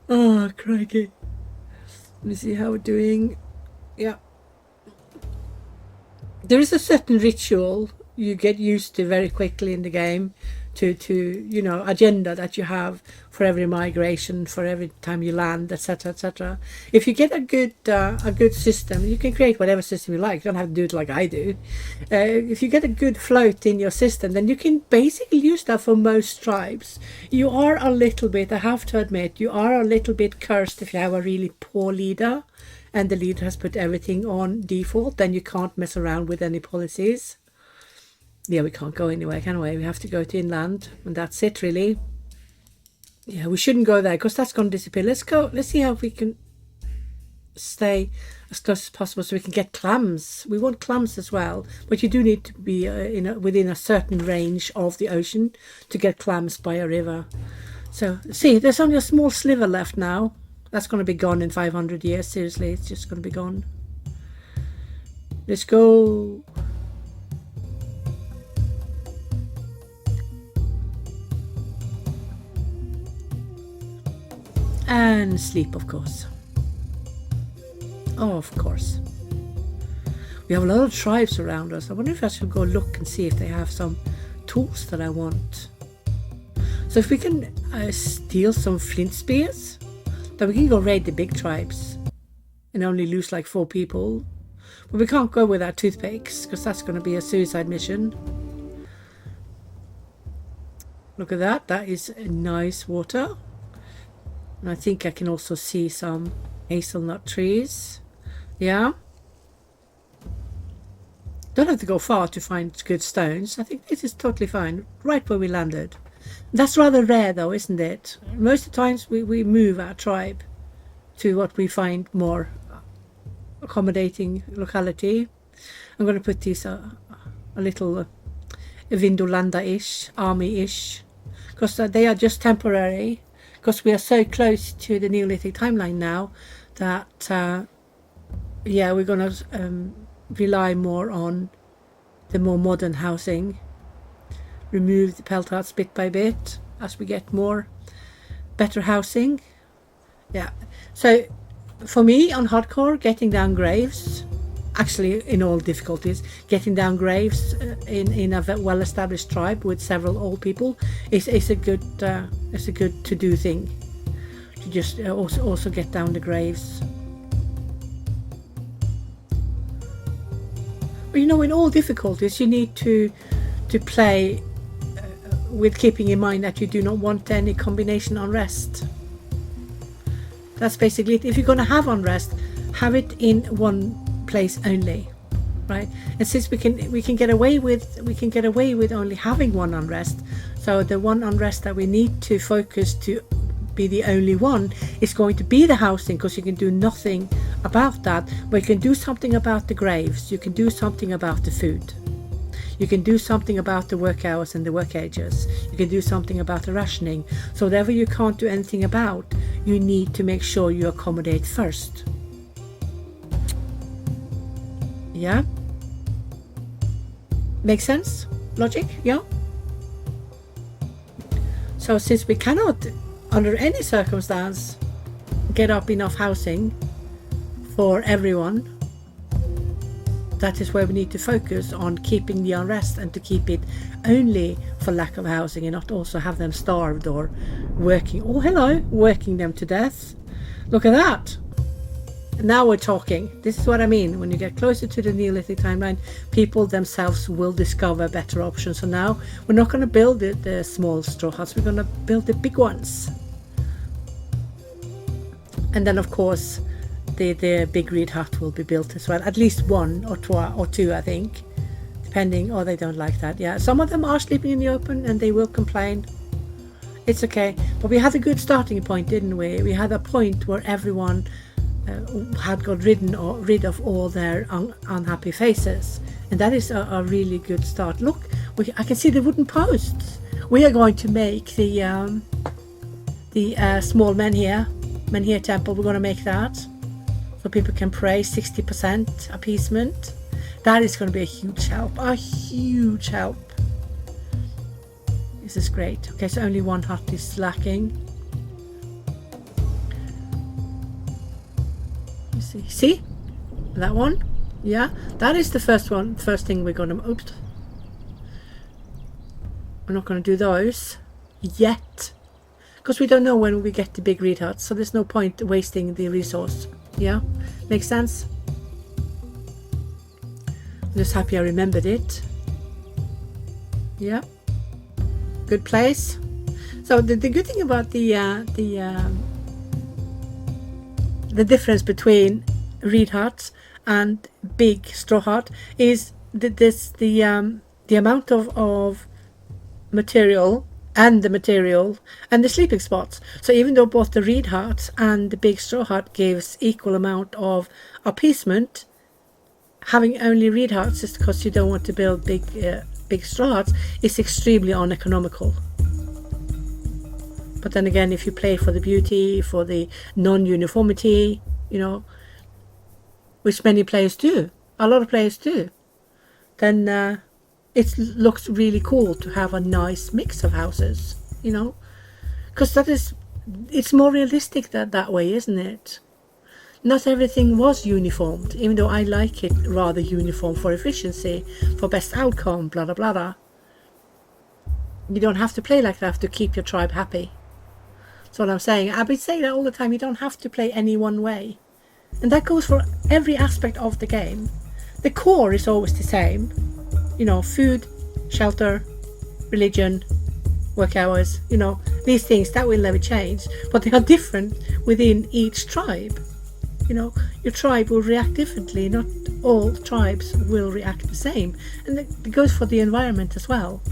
Oh, crikey. Let me see how we're doing. Yeah. There is a certain ritual you get used to very quickly in the game, to you know, agenda that you have for every migration, for every time you land, etc., etc. If you get a good system, you can create whatever system you like. You don't have to do it like I do. If you get a good float in your system, then you can basically use that for most tribes. You are a little bit, I have to admit, you are a little bit cursed if you have a really poor leader and the leader has put everything on default. Then you can't mess around with any policies. Yeah, we can't go anywhere, can we? We have to go to inland, and that's it, really. Yeah, we shouldn't go there, because that's going to disappear. Let's go. Let's see how we can stay as close as possible so we can get clams. We want clams as well, but you do need to be within a certain range of the ocean to get clams by a river. So, see, there's only a small sliver left now. That's going to be gone in 500 years. Seriously, it's just going to be gone. Let's go. And sleep, of course. Oh, of course. We have a lot of tribes around us. I wonder if I should go look and see if they have some tools that I want. So if we can steal some flint spears, then we can go raid the big tribes and only lose like 4 people. But we can't go with our toothpicks, because that's going to be a suicide mission. Look at that. That is nice water. And I think I can also see some hazelnut trees. Yeah. Don't have to go far to find good stones. I think this is totally fine. Right where we landed. That's rather rare though, isn't it? Most of the times we move our tribe to what we find more accommodating locality. I'm going to put these a little Vindolanda-ish, army-ish. Because they are just temporary. Because we are so close to the Neolithic timeline now that, yeah, we're going to rely more on the more modern housing. Remove the pelt huts bit by bit as we get more better housing. Yeah. So for me on hardcore, getting down graves, actually in all difficulties, getting down graves in a well-established tribe with several old people is a good to do thing. To just also get down the graves. But you know, in all difficulties, you need to play with keeping in mind that you do not want any combination unrest. That's basically it. If you're going to have unrest, have it in one place only, right? And since we can get away with only having one unrest, so the one unrest that we need to focus to be the only one is going to be the housing, because you can do nothing about that, but you can do something about the graves, you can do something about the food, you can do something about the work hours and the work ages, you can do something about the rationing. So whatever you can't do anything about, you need to make sure you accommodate first. Yeah? Makes sense? Logic? Yeah? So since we cannot, under any circumstance, get up enough housing for everyone, that is where we need to focus on keeping the unrest, and to keep it only for lack of housing, and not also have them starved or working. Oh, hello, working them to death. Look at that. Now we're talking. This is what I mean. When you get closer to the Neolithic timeline, people themselves will discover better options. So now we're not going to build the small straw huts, we're going to build the big ones. And then of course the big reed hut will be built as well. At least one or two, I think, depending. Oh, they don't like that. Yeah, some of them are sleeping in the open and they will complain. It's okay, but we had a good starting point, didn't we? We had a point where everyone had got rid of all their unhappy faces, and that is a really good start. Look, I can see the wooden posts. We are going to make the small menhir temple. We're going to make that so people can pray. 60% appeasement. That is going to be a huge help. This is great. Okay, so only one hut is lacking. See that one? Yeah, that is the first thing we're gonna. Oops, we're not gonna do those yet, because we don't know when we get the big reed huts, so there's no point wasting the resource. Yeah, makes sense. I'm just happy I remembered it. Yeah, good place. So the good thing about the difference between reed huts and big straw hut is that the amount of material and the sleeping spots. So even though both the reed hut and the big straw hut gives equal amount of appeasement, having only reed huts, just because you don't want to build big straw huts, is extremely uneconomical. But then again, if you play for the beauty, for the non-uniformity, which many players do, a lot of players do, then it looks really cool to have a nice mix of houses, because it's more realistic that way, isn't it? Not everything was uniformed, even though I like it rather uniform for efficiency, for best outcome, blah blah blah blah. You don't have to play like that to keep your tribe happy. That's what I'm saying. I've been saying that all the time. You don't have to play any one way. And that goes for every aspect of the game. The core is always the same. Food, shelter, religion, work hours, these things, that will never change. But they are different within each tribe. Your tribe will react differently. Not all tribes will react the same. And it goes for the environment as well.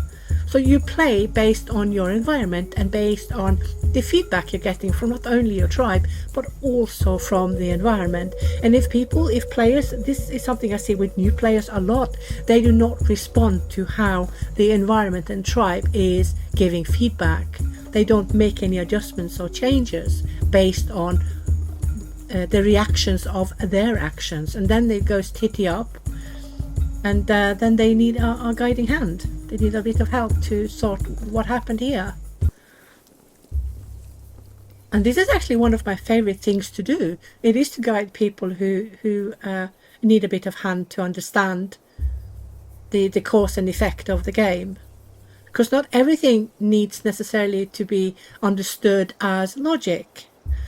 So you play based on your environment and based on the feedback you're getting from not only your tribe but also from the environment. And if players, this is something I see with new players a lot, they do not respond to how the environment and tribe is giving feedback. They don't make any adjustments or changes based on the reactions of their actions, and then it goes titty up, and then they need a guiding hand. They need a bit of help to sort what happened here. And this is actually one of my favorite things to do. It is to guide people who need a bit of hand to understand the cause and effect of the game. Because not everything needs necessarily to be understood as logic.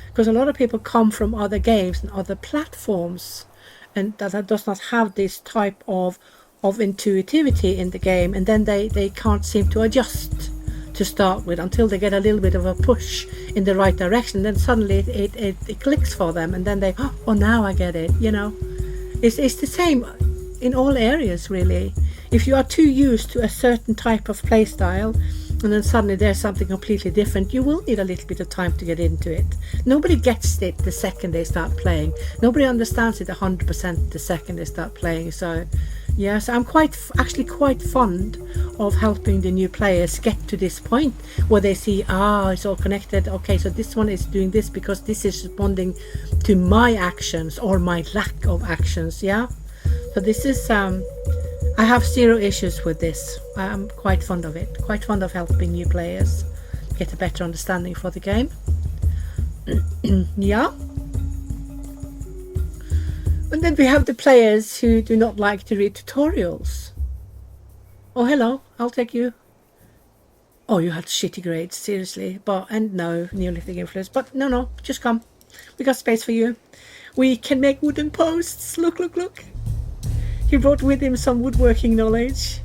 Because a lot of people come from other games and other platforms, and that does not have this type of intuitivity in the game, and then they can't seem to adjust to to start with, until they get a little bit of a push in the right direction. Then suddenly it clicks for them, and then they, oh, now I get it. It's the same in all areas, really. If you are too used to a certain type of play style, and then suddenly there's something completely different, you will need a little bit of time to get into it. Nobody gets it the second they start playing. Nobody understands it 100% the second they start playing. So yes, I'm actually quite fond of helping the new players get to this point where they see, it's all connected. Okay, so this one is doing this because this is responding to my actions or my lack of actions. Yeah, so this is I have zero issues with this. I'm quite fond of it, quite fond of helping new players get a better understanding for the game. Yeah. And then we have the players who do not like to read tutorials. Oh, hello, I'll take you. Oh, you had shitty grades, seriously. And no, Neolithic influence. But no, just come. We got space for you. We can make wooden posts. Look. He brought with him some woodworking knowledge.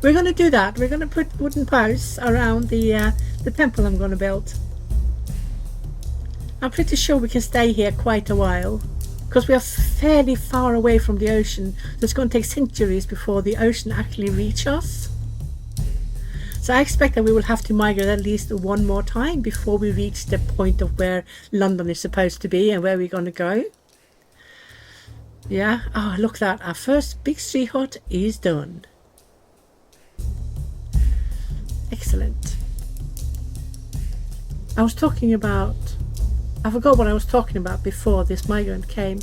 We're going to do that. We're going to put wooden posts around the temple I'm going to build. I'm pretty sure we can stay here quite a while, because we are fairly far away from the ocean. So it's going to take centuries before the ocean actually reaches us. So I expect that we will have to migrate at least one more time before we reach the point of where London is supposed to be and where we're going to go. Yeah, look at that. Our first big street hut is done. Excellent. I forgot what I was talking about before this migrant came.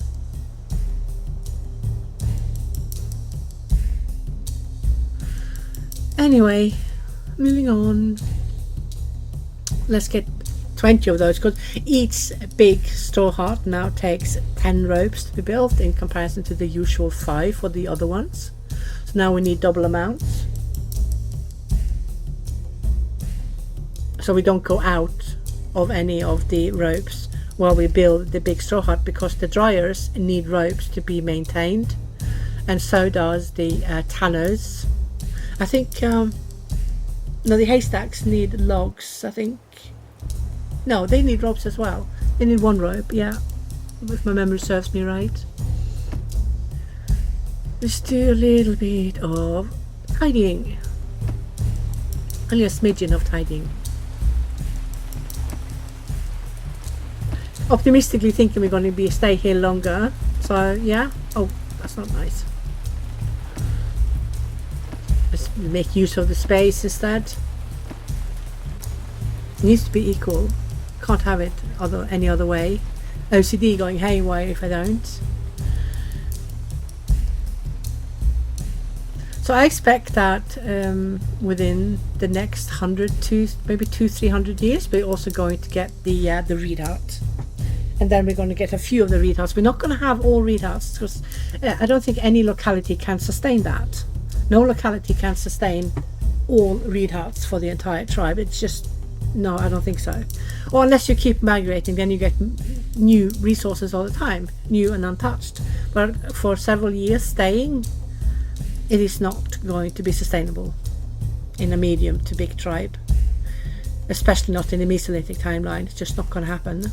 Anyway, moving on. Let's get 20 of those, because each big straw hut now takes 10 ropes to be built in comparison to the usual 5 for the other ones. So now we need double amounts, so we don't go out of any of the ropes while we build the big straw hut, because the dryers need ropes to be maintained, and so does the tannows. I think no, the haystacks need logs, I think. No, they need ropes as well. They need one rope, yeah, if my memory serves me right. Let's do a little bit of tidying. Only a smidgen of tidying. Optimistically thinking we're going to stay here longer. So yeah. Oh, that's not nice. Let's make use of the space instead. It needs to be equal. Can't have it any other way. OCD going haywire if I don't. So I expect that within the next 100 to maybe 200-300 years, we're also going to get the readout, and then we're going to get a few of the readouts. We're not going to have all readouts, because I don't think any locality can sustain that. No locality can sustain all readouts for the entire tribe. It's just, no, I don't think so. Or unless you keep migrating, then you get new resources all the time, new and untouched. But for several years staying, it is not going to be sustainable in a medium to big tribe, especially not in the Mesolithic timeline. It's just not going to happen.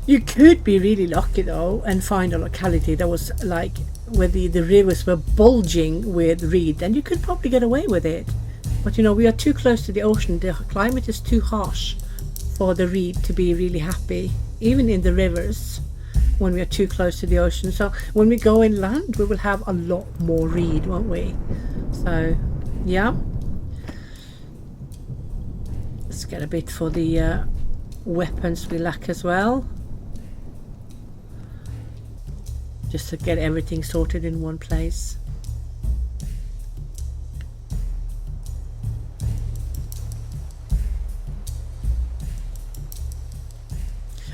You could be really lucky though and find a locality that was like where the rivers were bulging with reed, then you could probably get away with it. But we are too close to the ocean. The climate is too harsh for the reed to be really happy, even in the rivers, when we are too close to the ocean. So when we go inland, we will have a lot more reed, won't we? So yeah, let's get a bit for the weapons we lack as well, just to get everything sorted in one place.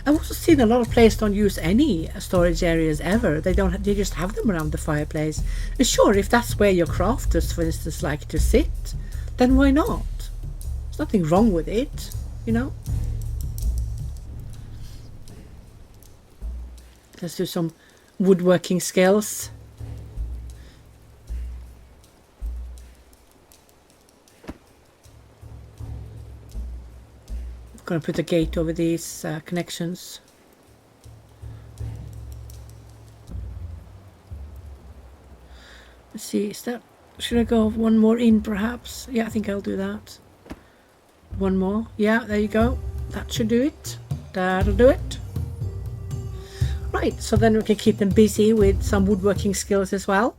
I've also seen a lot of players don't use any storage areas ever. They just have them around the fireplace. And sure, if that's where your crafters, for instance, like to sit, then why not? There's nothing wrong with it, Let's do some woodworking skills. Gonna put a gate over these connections. Let's see, is that, should I go one more in perhaps? Yeah, I think I'll do that. One more. Yeah, there you go. That should do it. That'll do it. Right, so then we can keep them busy with some woodworking skills as well.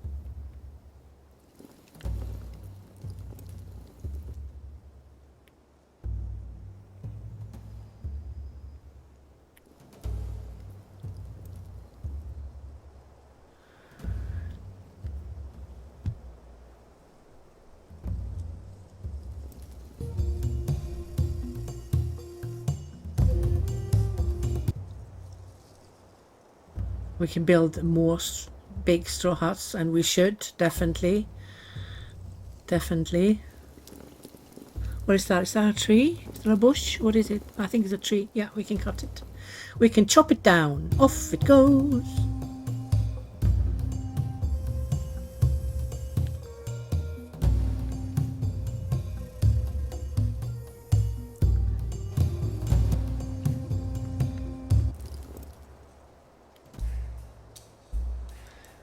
We can build more big straw huts, and we should definitely. What is that? Is that a tree? Is that a bush? What is it? I think it's a tree. Yeah, we can cut it. We can chop it down. Off it goes.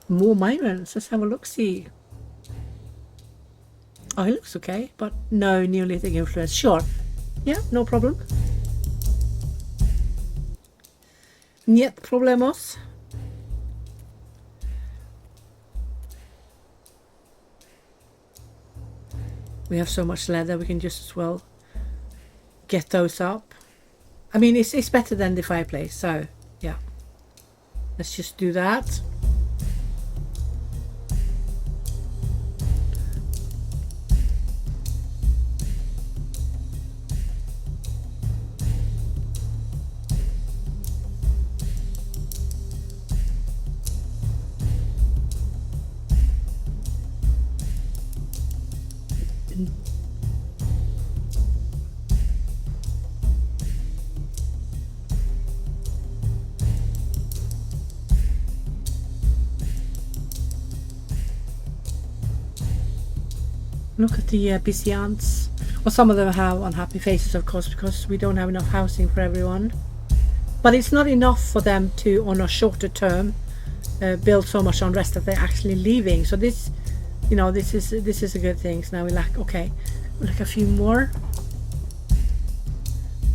More migrants. Let's have a look. See. Oh, he looks okay, but no Neolithic influence. Sure. Yeah, no problem. Niet problemos. We have so much leather, we can just as well get those up. I mean, it's better than the fireplace, so yeah. Let's just do that. Look at the busy ants. Well, some of them have unhappy faces, of course, because we don't have enough housing for everyone. But it's not enough for them to, on a shorter term, build so much unrest that they're actually leaving. So this, you know, this is a good thing. So now we lack, okay, we lack a few more.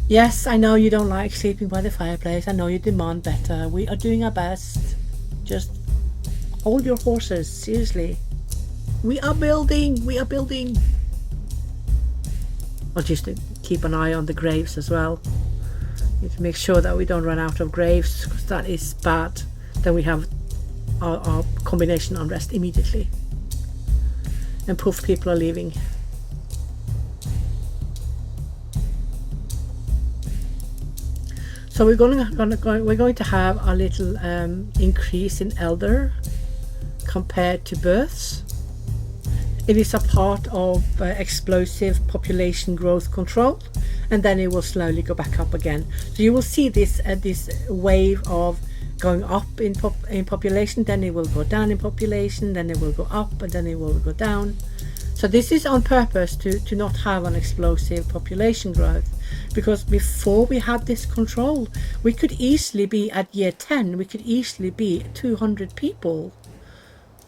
Yes, I know you don't like sleeping by the fireplace. I know you demand better. We are doing our best. Just hold your horses, seriously. We are building. Or just to keep an eye on the graves as well. Need to make sure that we don't run out of graves, because that is bad. Then we have our combination unrest immediately. And poof, people are leaving. So we're going to have a little increase in elder compared to births. It is a part of explosive population growth control, and then it will slowly go back up again. So you will see this wave of going up in population, then it will go down in population, then it will go up, and then it will go down. So this is on purpose to not have an explosive population growth, because before we had this control, we could easily be at year 10, we could easily be 200 people.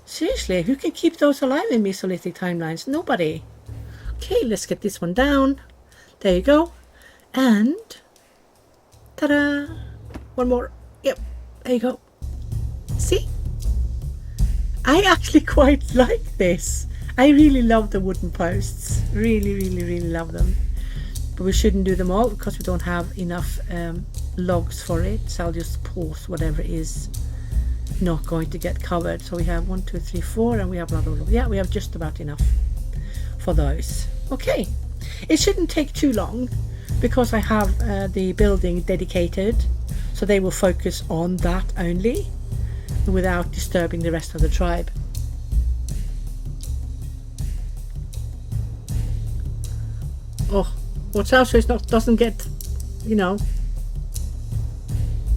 Seriously, who can keep those alive in Mesolithic timelines? Nobody. Okay, let's get this one down. There you go. And ta-da! One more. Yep, there you go. See? I actually quite like this. I really love the wooden posts. Really love them. But we shouldn't do them all because we don't have enough logs for it. So I'll just pause whatever is not going to get covered. So we have 1, 2, 3, 4, and we have another one. Yeah, we have just about enough for those. Okay, it shouldn't take too long because I have the building dedicated, so they will focus on that only without disturbing the rest of the tribe. Oh, watch out so it doesn't get, you know.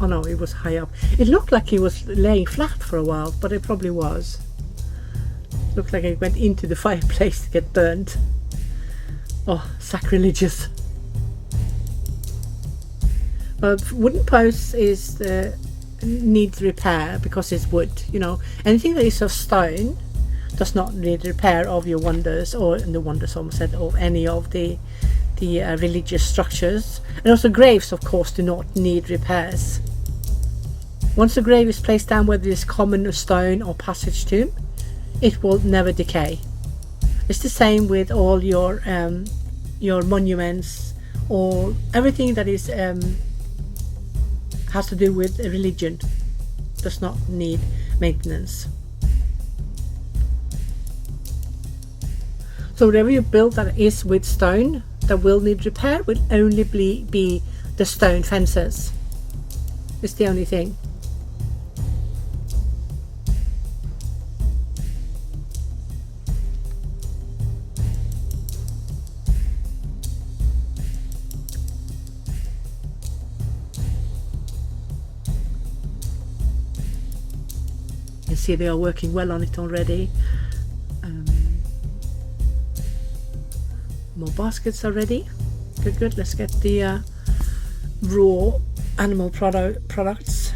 Oh no, it was high up. It looked like he was laying flat for a while, but it probably was. Looked like it went into the fireplace to get burned. Oh, sacrilegious. But wooden posts is needs repair because it's wood. You know, anything that is of stone does not need repair of your wonders, or in the wonders almost said, of any of the religious structures. And also graves, of course, do not need repairs. Once a grave is placed down, whether it's common stone or passage tomb, it will never decay. It's the same with all your monuments, or everything that is has to do with religion does not need maintenance. So whatever you build that is with stone that will need repair will only be the stone fences. It's the only thing. You see they are working well on it already. More baskets are ready. Good. Let's get the raw animal products.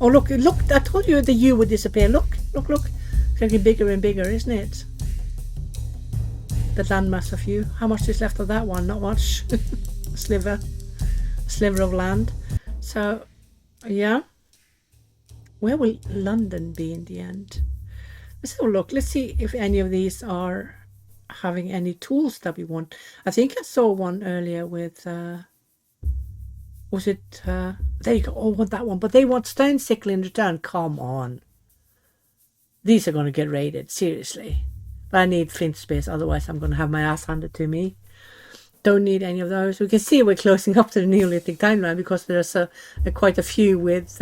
Oh look! I told you the U would disappear. Look! It's getting bigger and bigger, isn't it? The landmass of U. How much is left of that one? Not much. a sliver of land. So yeah. Where will London be in the end? Let's have a look. Let's see if any of these are having any tools that we want. I think I saw one earlier with was it there you go. Oh, want that one, but they want stone sickle in return. Come on, these are going to get raided, seriously. But I need flint spears, otherwise I'm going to have my ass handed to me. Don't need any of those. We can see we're closing up to the Neolithic timeline because there's quite a few with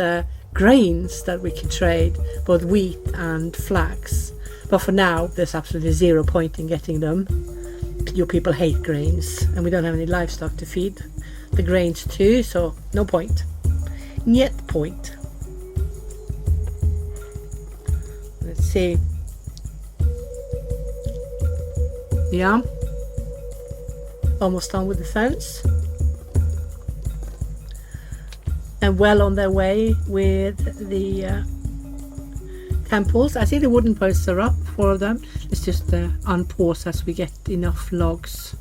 grains that we can trade, both wheat and flax. But for now, there's absolutely zero point in getting them. Your people hate grains, and we don't have any livestock to feed the grains to, so no point. Niet point. Let's see. Yeah. Almost done with the fence. And well on their way with the temples. I see the wooden posts are up, 4 of them. Let's just unpause as we get enough logs.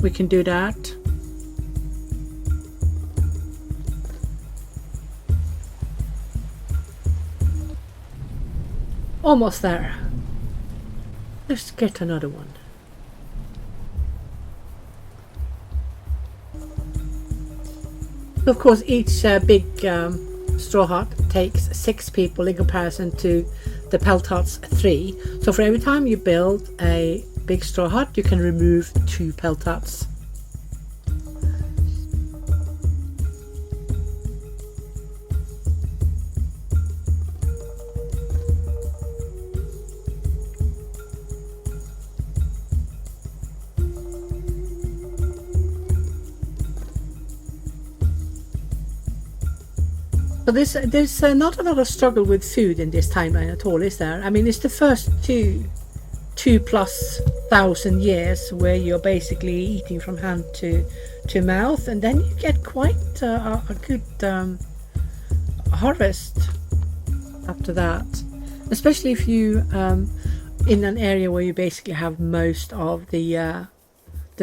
We can do that. Almost there. Let's get another one. Of course, each big straw hut takes 6 people in comparison to the pelt huts 3. So for every time you build a big straw hut, you can remove 2 pelt huts. So there's not a lot of struggle with food in this timeline at all, is there? I mean, it's the first 2,000+ years where you're basically eating from hand to mouth, and then you get quite a good harvest after that. Especially if you in an area where you basically have most of the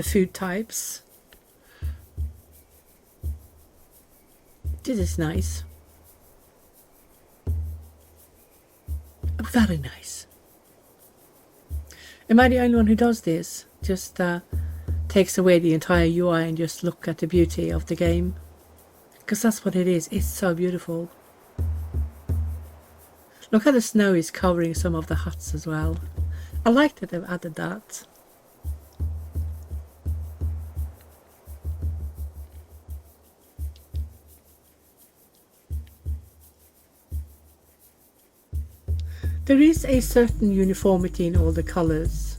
food types. This is nice. Very nice. Am I the only one who does this? Just takes away the entire UI and just look at the beauty of the game. Because that's what it is. It's so beautiful. Look how the snow is covering some of the huts as well. I like that they've added that. There is a certain uniformity in all the colours.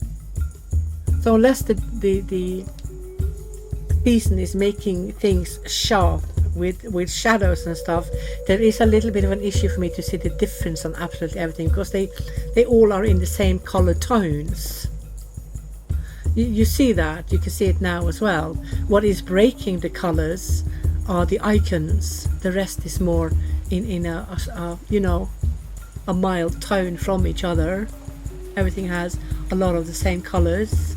So unless the season is making things sharp with shadows and stuff, there is a little bit of an issue for me to see the difference on absolutely everything, because they all are in the same colour tones. You see that, you can see it now as well. What is breaking the colours are the icons. The rest is more in a you know, a mild tone from each other. Everything has a lot of the same colors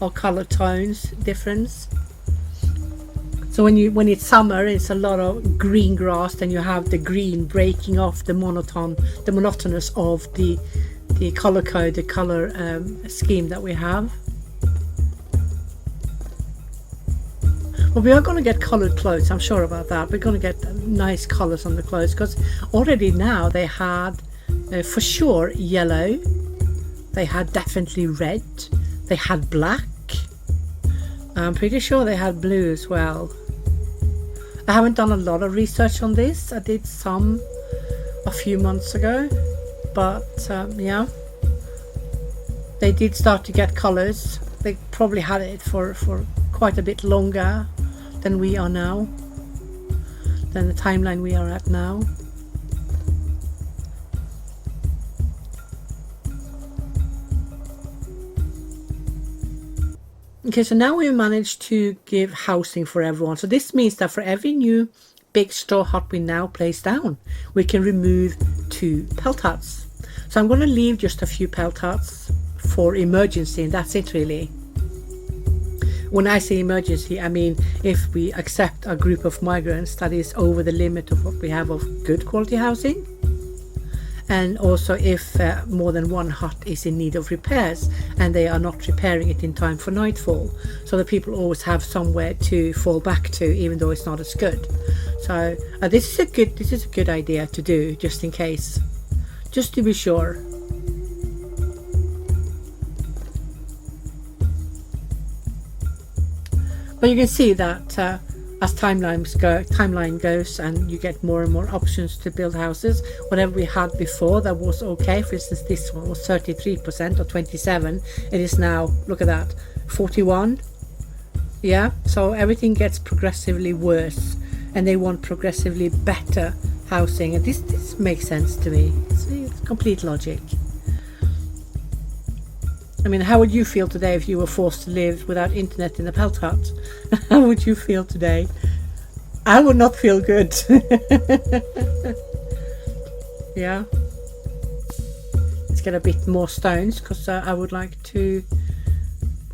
or color tones difference. So when it's summer, it's a lot of green grass, then you have the green breaking off the monotonous of the color code, the color scheme that we have. But we are going to get colored clothes, I'm sure about that. We're going to get nice colors on the clothes, because already now they had for sure yellow, they had definitely red, they had black, I'm pretty sure they had blue as well. I haven't done a lot of research on this. I did some a few months ago, but yeah, they did start to get colors. They probably had it for quite a bit longer than we are now, than the timeline we are at now. Okay, so now we've managed to give housing for everyone. So this means that for every new big straw hut we now place down, we can remove 2 pelt huts. So I'm going to leave just a few pelt huts for emergency, and that's it really. When I say emergency, I mean if we accept a group of migrants that is over the limit of what we have of good quality housing, and also if more than one hut is in need of repairs and they are not repairing it in time for nightfall, so that people always have somewhere to fall back to, even though it's not as good. So this is a good idea to do, just in case, just to be sure. But you can see that as timeline goes, and you get more and more options to build houses. Whatever we had before that was okay, for instance this one was 33% or 27, it is now, look at that, 41. Yeah, so everything gets progressively worse, and they want progressively better housing, and this makes sense to me. It's complete logic. I mean, how would you feel today if you were forced to live without internet in a pelt hut? How would you feel today? I would not feel good. Yeah. Let's get a bit more stones, because I would like to...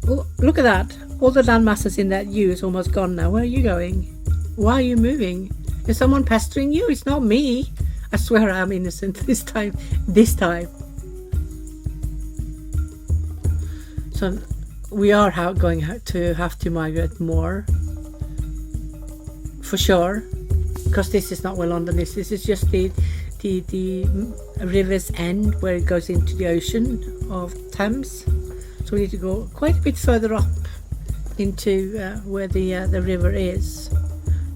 Oh, look at that. All the land masses in that U is almost gone now. Where are you going? Why are you moving? Is someone pestering you? It's not me. I swear I'm innocent this time. So we are going to have to migrate more, for sure, because this is not where London is. This is just the river's end, where it goes into the ocean of Thames. So we need to go quite a bit further up into where the river is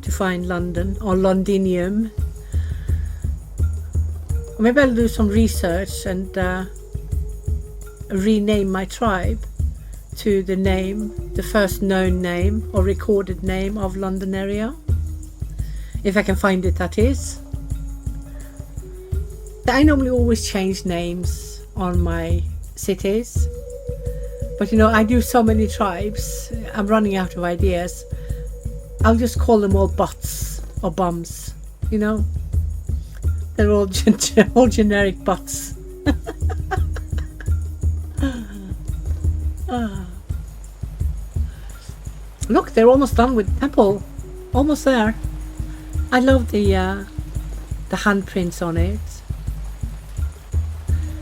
to find London, or Londinium. Maybe I'll do some research and rename my tribe to the first known name or recorded name of London area, if I can find it, that is. I normally always change names on my cities, but you know, I do so many tribes, I'm running out of ideas. I'll just call them all butts or bums, you know, they're all generic butts. Look, they're almost done with the temple. Almost there. I love the handprints on it.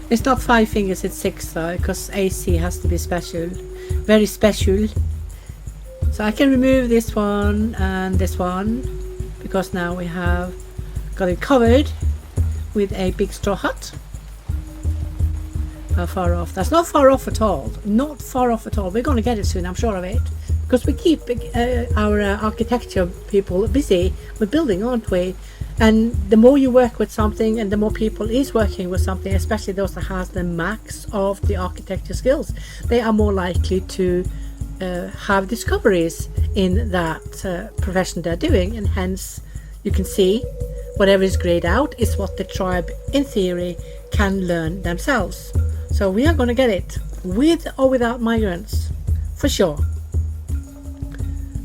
It's not 5 fingers, it's 6 though, because AC has to be special. Very special. So I can remove this one and this one, because now we have got it covered with a big straw hut. How far off? That's not far off at all. Not far off at all. We're going to get it soon, I'm sure of it. Because we keep our architecture people busy with building, aren't we? And the more you work with something, and the more people is working with something, especially those that has the max of the architecture skills, they are more likely to have discoveries in that profession they're doing. And hence you can see whatever is grayed out is what the tribe in theory can learn themselves. So we are going to get it, with or without migrants, for sure.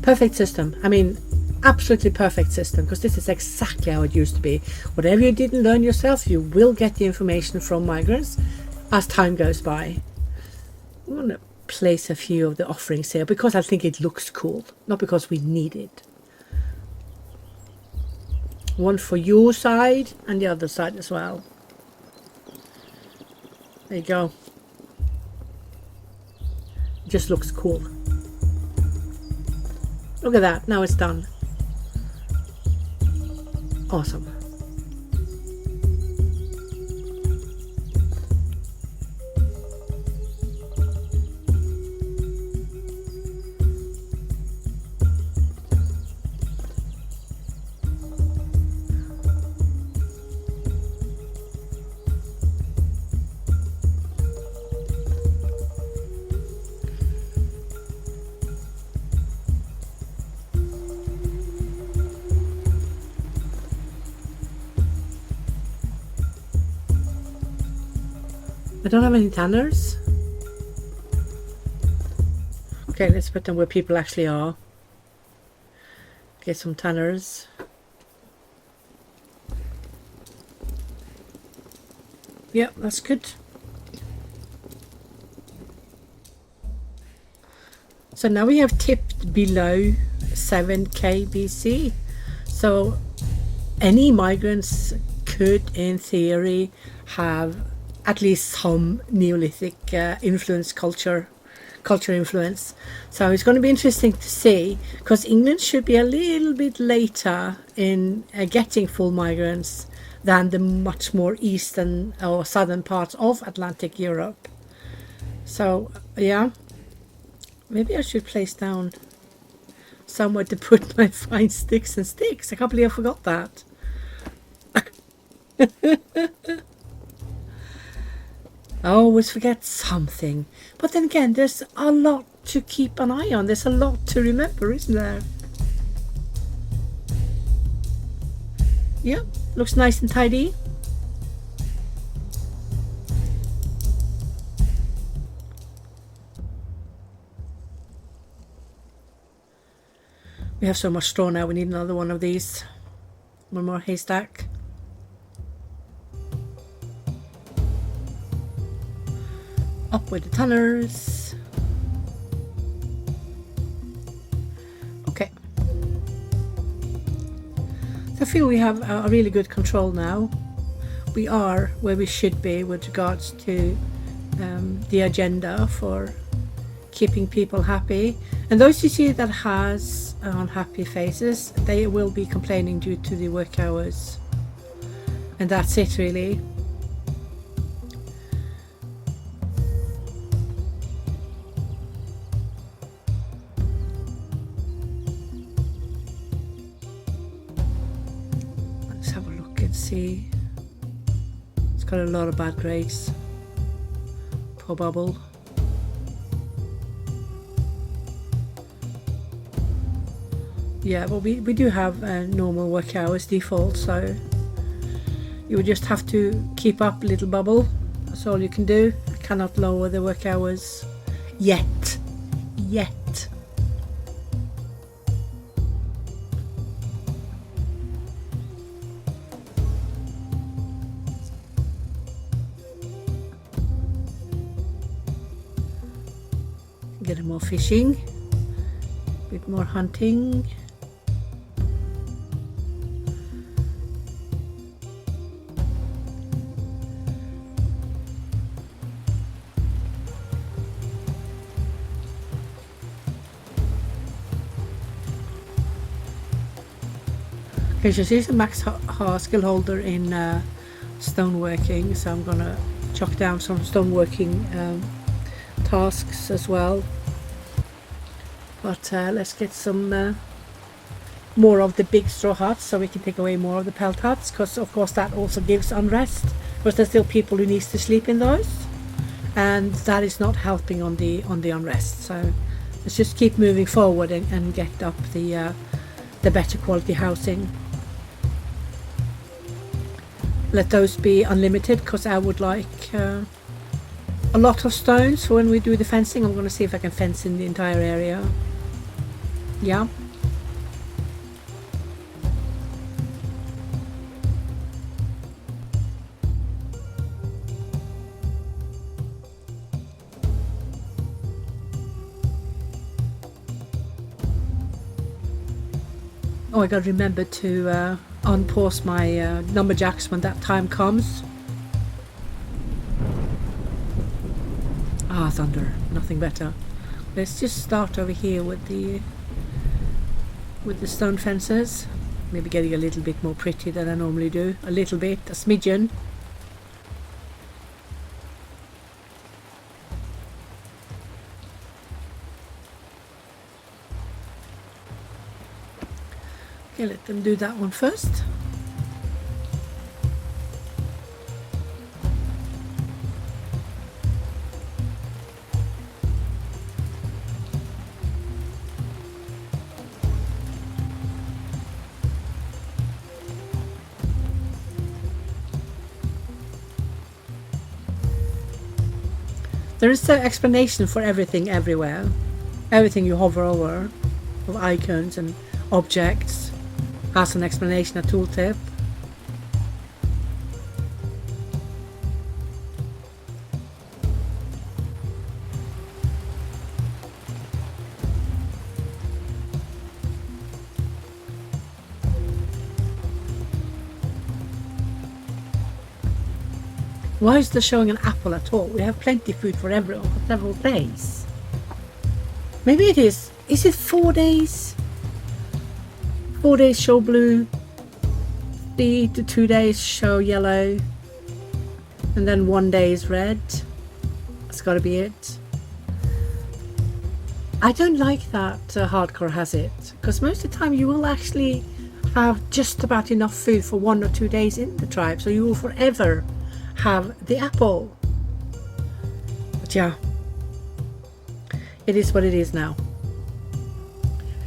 Perfect system. I mean, absolutely perfect system, because this is exactly how it used to be. Whatever you didn't learn yourself, you will get the information from migrants as time goes by. I'm going to place a few of the offerings here because I think it looks cool, not because we need it. One for your side and the other side as well. There you go. It just looks cool. Look at that, now it's done. Awesome. I don't have any tanners. Okay, let's put them where people actually are. Get some tanners. Yeah, that's good. So now we have tipped below 7 kbc. So any migrants could, in theory, have at least some Neolithic culture influence. So it's going to be interesting to see, because England should be a little bit later in getting full migrants than the much more eastern or southern parts of Atlantic Europe. So yeah, maybe I should place down somewhere to put my fine sticks and sticks. I can't believe I forgot that. I always forget something. But then again, there's a lot to keep an eye on. There's a lot to remember, isn't there? Yeah, looks nice and tidy. We have so much straw now, we need another one of these. One more haystack. Up with the tanners. Okay. So I feel we have a really good control now. We are where we should be with regards to the agenda for keeping people happy. And those you see that has unhappy faces, they will be complaining due to the work hours. And that's it really. See, it's got a lot of bad grades. Poor bubble. Yeah, well we do have normal work hours default, so you would just have to keep up, little bubble. That's all you can do. I cannot lower the work hours yet. Get more fishing, a bit more hunting. Okay, so here's a max skill holder in stoneworking, so I'm gonna chuck down some stoneworking tasks as well. But let's get some more of the big straw huts so we can take away more of the pelt huts, because of course that also gives unrest, because there's still people who needs to sleep in those, and that is not helping on the unrest. So let's just keep moving forward and get up the better quality housing. Let those be unlimited, because I would like a lot of stones for when we do the fencing. I'm going to see if I can fence in the entire area. Yeah. Oh, I gotta remember to unpause my numberjacks when that time comes. Ah, thunder, nothing better. Let's just start over here with the stone fences. Maybe getting a little bit more pretty than I normally do. A little bit, a smidgen. Okay, let them do that one first. There is an explanation for everything everywhere. Everything you hover over, of icons and objects, has an explanation, a tooltip. Why is there showing an apple at all? We have plenty of food for several days. Maybe it is. Is it 4 days? 4 days show blue, 3 to 2 days show yellow, and then 1 day is red. That's got to be it. I don't like that hardcore has it, because most of the time you will actually have just about enough food for 1 or 2 days in the tribe, so you will forever have the apple. But yeah, it is what it is now.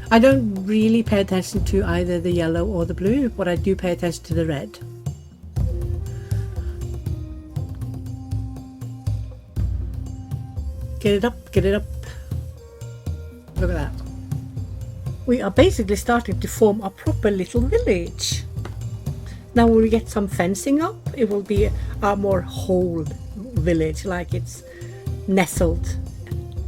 I don't really pay attention to either the yellow or the blue, but I do pay attention to the red. Get it up, get it up. Look at that. We are basically starting to form a proper little village. Now when we get some fencing up, it will be a more whole village, like it's nestled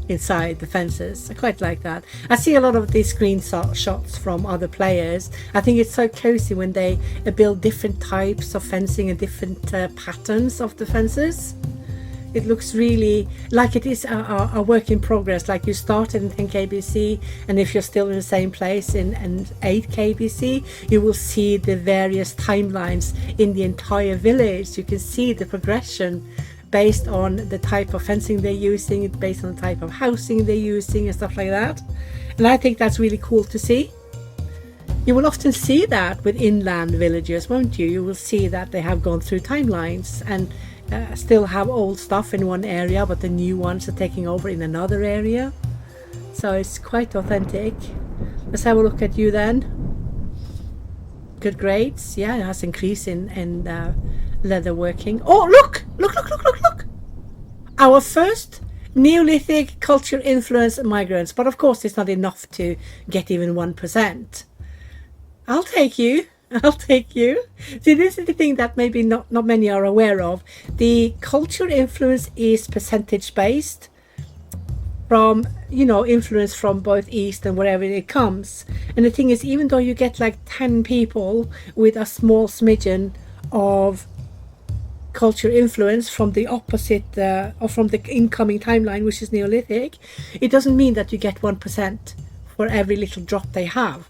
inside the fences. I quite like that. I see a lot of these screenshots from other players. I think it's so cozy when they build different types of fencing and different patterns of the fences. It looks really like it is a work in progress, like you started in 10 kbc, and if you're still in the same place in 8 kbc, you will see the various timelines in the entire village. You can see the progression based on the type of fencing they're using, based on the type of housing they're using and stuff like that. And I think that's really cool to see. You will often see that with inland villages, won't you? You will see that they have gone through timelines and still have old stuff in one area, but the new ones are taking over in another area. So it's quite authentic. Let's have a look at you then. Good grades. Yeah, it has increase in leather working. Oh, look! Look! Our first Neolithic culture influence migrants. But of course, it's not enough to get even 1%. I'll take you. I'll take you. See, this is the thing that maybe not many are aware of. The culture influence is percentage based from, you know, influence from both east and wherever it comes. And the thing is, even though you get like 10 people with a small smidgen of culture influence from the opposite or from the incoming timeline, which is Neolithic, it doesn't mean that you get 1% for every little drop they have.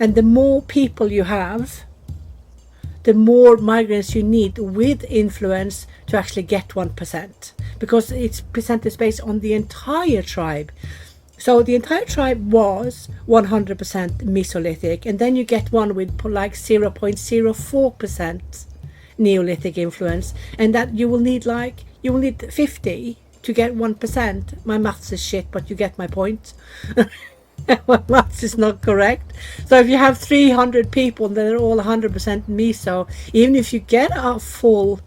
And the more people you have, the more migrants you need with influence to actually get 1%, because it's percentage based on the entire tribe. So the entire tribe was 100% Mesolithic, and then you get one with like 0.04% Neolithic influence, and that you will need 50 to get 1%. My maths is shit, but you get my point. Well, maths is not correct. So if you have 300 people, then they're all 100% Meso. Even if you get a full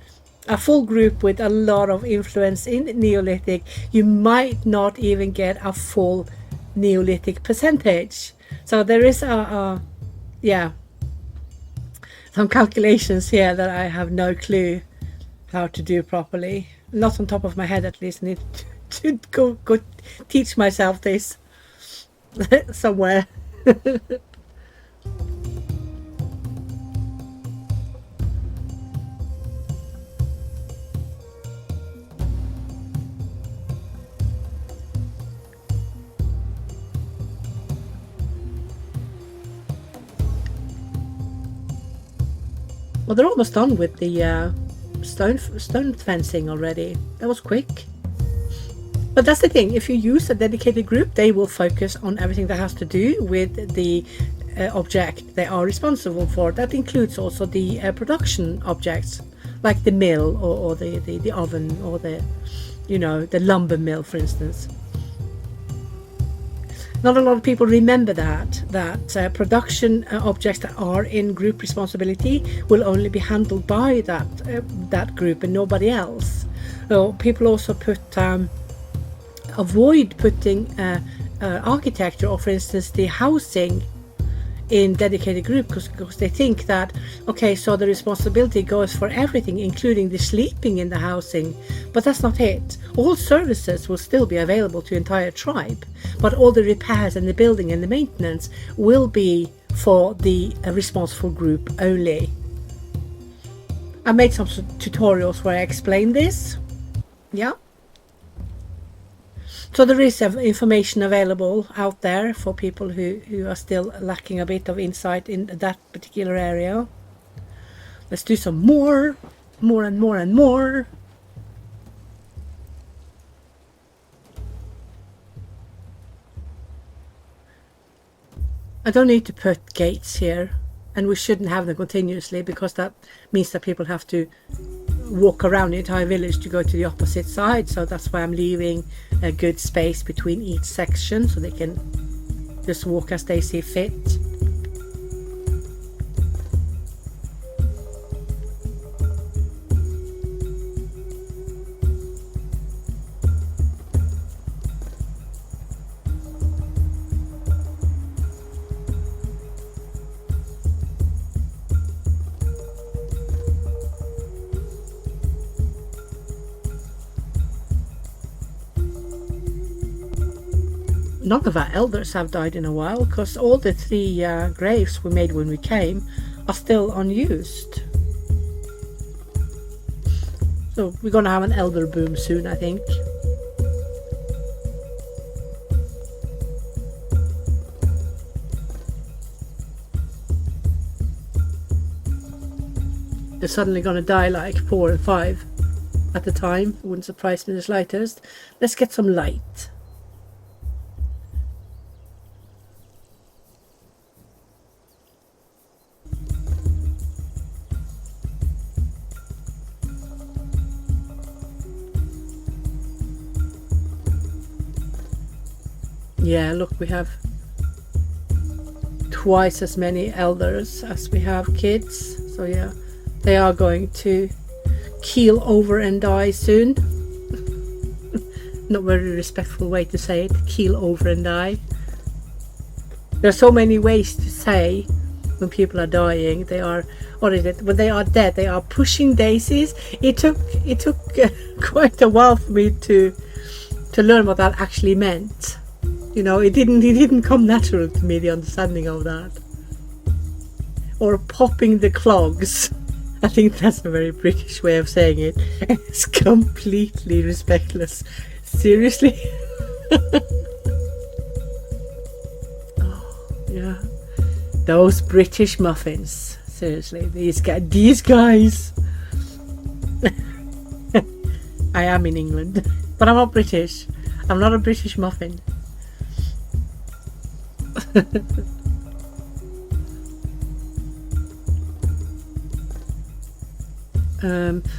group with a lot of influence in Neolithic, you might not even get a full Neolithic percentage. So there is some calculations here that I have no clue how to do properly. Not on top of my head, at least. I need to go teach myself this somewhere. Well, they're almost done with the stone fencing already. That was quick. But that's the thing, if you use a dedicated group, they will focus on everything that has to do with the object they are responsible for. That includes also the production objects, like the mill or the oven or the lumber mill, for instance. Not a lot of people remember that production objects that are in group responsibility will only be handled by that group and nobody else. So people also avoid putting architecture, or for instance the housing, in dedicated group because they think that, okay, so the responsibility goes for everything, including the sleeping in the housing. But that's not it. All services will still be available to entire tribe, but all the repairs and the building and the maintenance will be for the responsible group only. I made some tutorials where I explain this. Yeah. So there is information available out there for people who are still lacking a bit of insight in that particular area. Let's do some more and more and more. I don't need to put gates here, and we shouldn't have them continuously because that means that people have to walk around the entire village to go to the opposite side. So that's why I'm leaving a good space between each section so they can just walk as they see fit. None of our elders have died in a while because all the 3 graves we made when we came are still unused. So we're gonna have an elder boom soon, I think. They're suddenly gonna die like 4 and 5 at the time. It wouldn't surprise me the slightest. Let's get some light. Yeah, look, we have twice as many elders as we have kids. So yeah, they are going to keel over and die soon. Not very respectful way to say it, keel over and die. There are so many ways to say when people are dying. They are, what is it? When they are dead, they are pushing daisies. It took quite a while for me to learn what that actually meant. You know, it didn't come natural to me, the understanding of that. Or popping the clogs. I think that's a very British way of saying it. It's completely respectless. Seriously? Oh, yeah. Those British muffins. Seriously, these guys. I am in England, but I'm not British. I'm not a British muffin.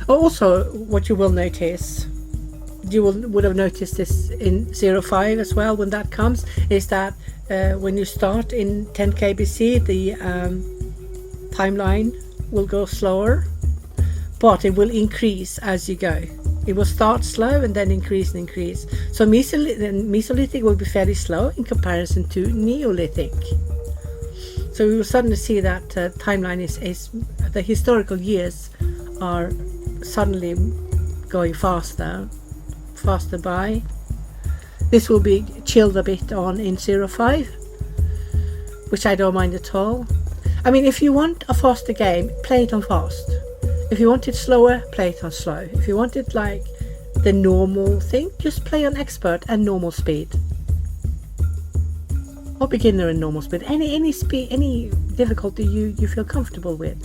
Also, what you will notice, would have noticed this in 05 as well when that comes, is that when you start in 10 kbc the timeline will go slower, but it will increase as you go. It will start slow and then increase and increase. So Mesolithic will be fairly slow in comparison to Neolithic. So we will suddenly see that timeline is the historical years are suddenly going faster by. This will be chilled a bit on in 05, which I don't mind at all. I mean, if you want a faster game, play it on fast. If you want it slower, play it on slow. If you want it like the normal thing, just play on expert and normal speed. Or beginner and normal speed. Any speed, any difficulty you feel comfortable with.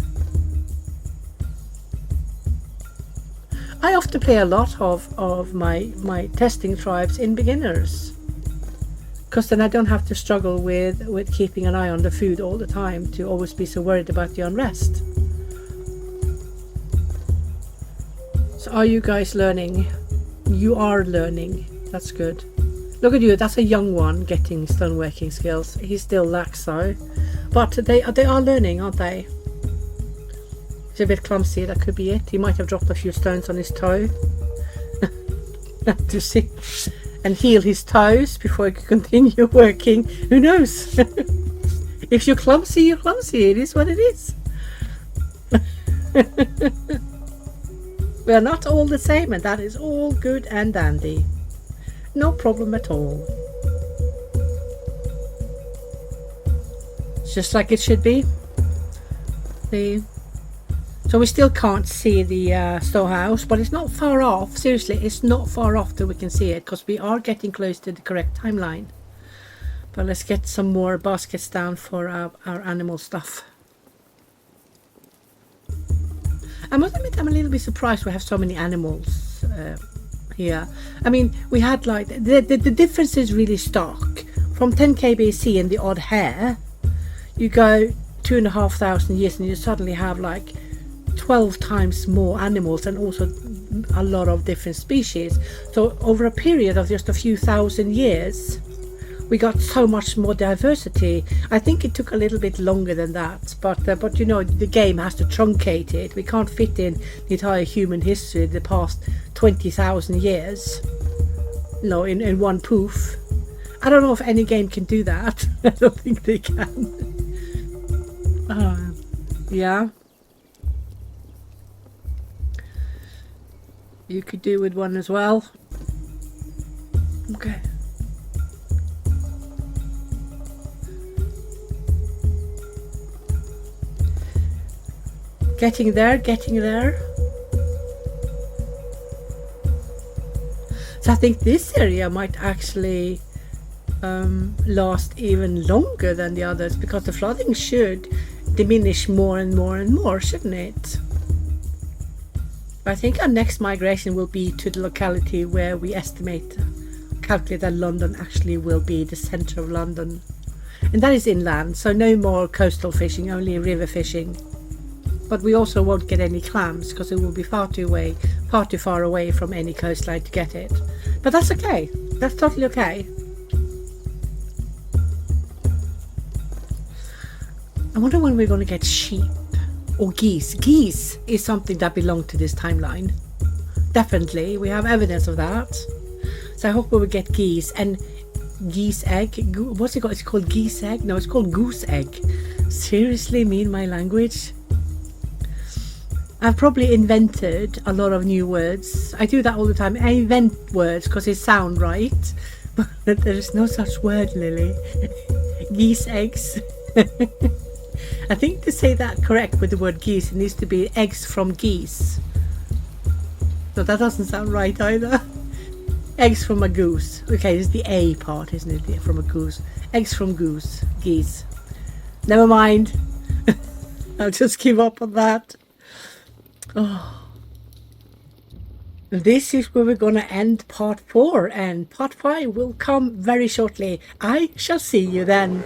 I often play a lot of my testing tribes in beginners, because then I don't have to struggle with keeping an eye on the food all the time, to always be so worried about the unrest. So are you guys learning? You are learning. That's good. Look at you, that's a young one getting stoneworking skills. He still lacks though. But they are learning, aren't they? He's a bit clumsy, that could be it. He might have dropped a few stones on his toe. To see and heal his toes before he can continue working. Who knows? If you're clumsy, you're clumsy. It is what it is. We are not all the same, and that is all good and dandy. No problem at all. It's just like it should be. So we still can't see the storehouse, but it's not far off. Seriously, it's not far off that we can see it, because we are getting close to the correct timeline. But let's get some more baskets down for our animal stuff. I must admit, I'm a little bit surprised we have so many animals here. I mean, we had like the difference is really stark. From 10 kbc and the odd hare, you go 2,500 years and you suddenly have like 12 times more animals, and also a lot of different species. So over a period of just a few thousand years, we got so much more diversity. I think it took a little bit longer than that, but you know, the game has to truncate it. We can't fit in the entire human history, the past 20,000 years, you know, in one poof. I don't know if any game can do that. I don't think they can. Yeah. You could do with one as well. Okay. Getting there, getting there. So I think this area might actually last even longer than the others, because the flooding should diminish more and more and more, shouldn't it? I think our next migration will be to the locality where we calculate that London actually will be the centre of London. And that is inland, so no more coastal fishing, only river fishing. But we also won't get any clams, because it will be far too far away from any coastline to get it. But that's okay. That's totally okay. I wonder when we're going to get sheep or geese. Geese is something that belongs to this timeline. Definitely, we have evidence of that. So I hope we will get geese and geese egg. What's it called? It's called geese egg? No, it's called goose egg. Seriously, mean my language? I've probably invented a lot of new words. I do that all the time. I invent words because they sound right, but there is no such word, Lily. Geese eggs. I think to say that correct with the word geese, it needs to be eggs from geese. No, that doesn't sound right either. Eggs from a goose. Okay, it's the A part, isn't it? From a goose. Eggs from goose. Geese. Never mind. I'll just give up on that. Oh. This is where we're going to end part 4, and part 5 will come very shortly. I shall see you then.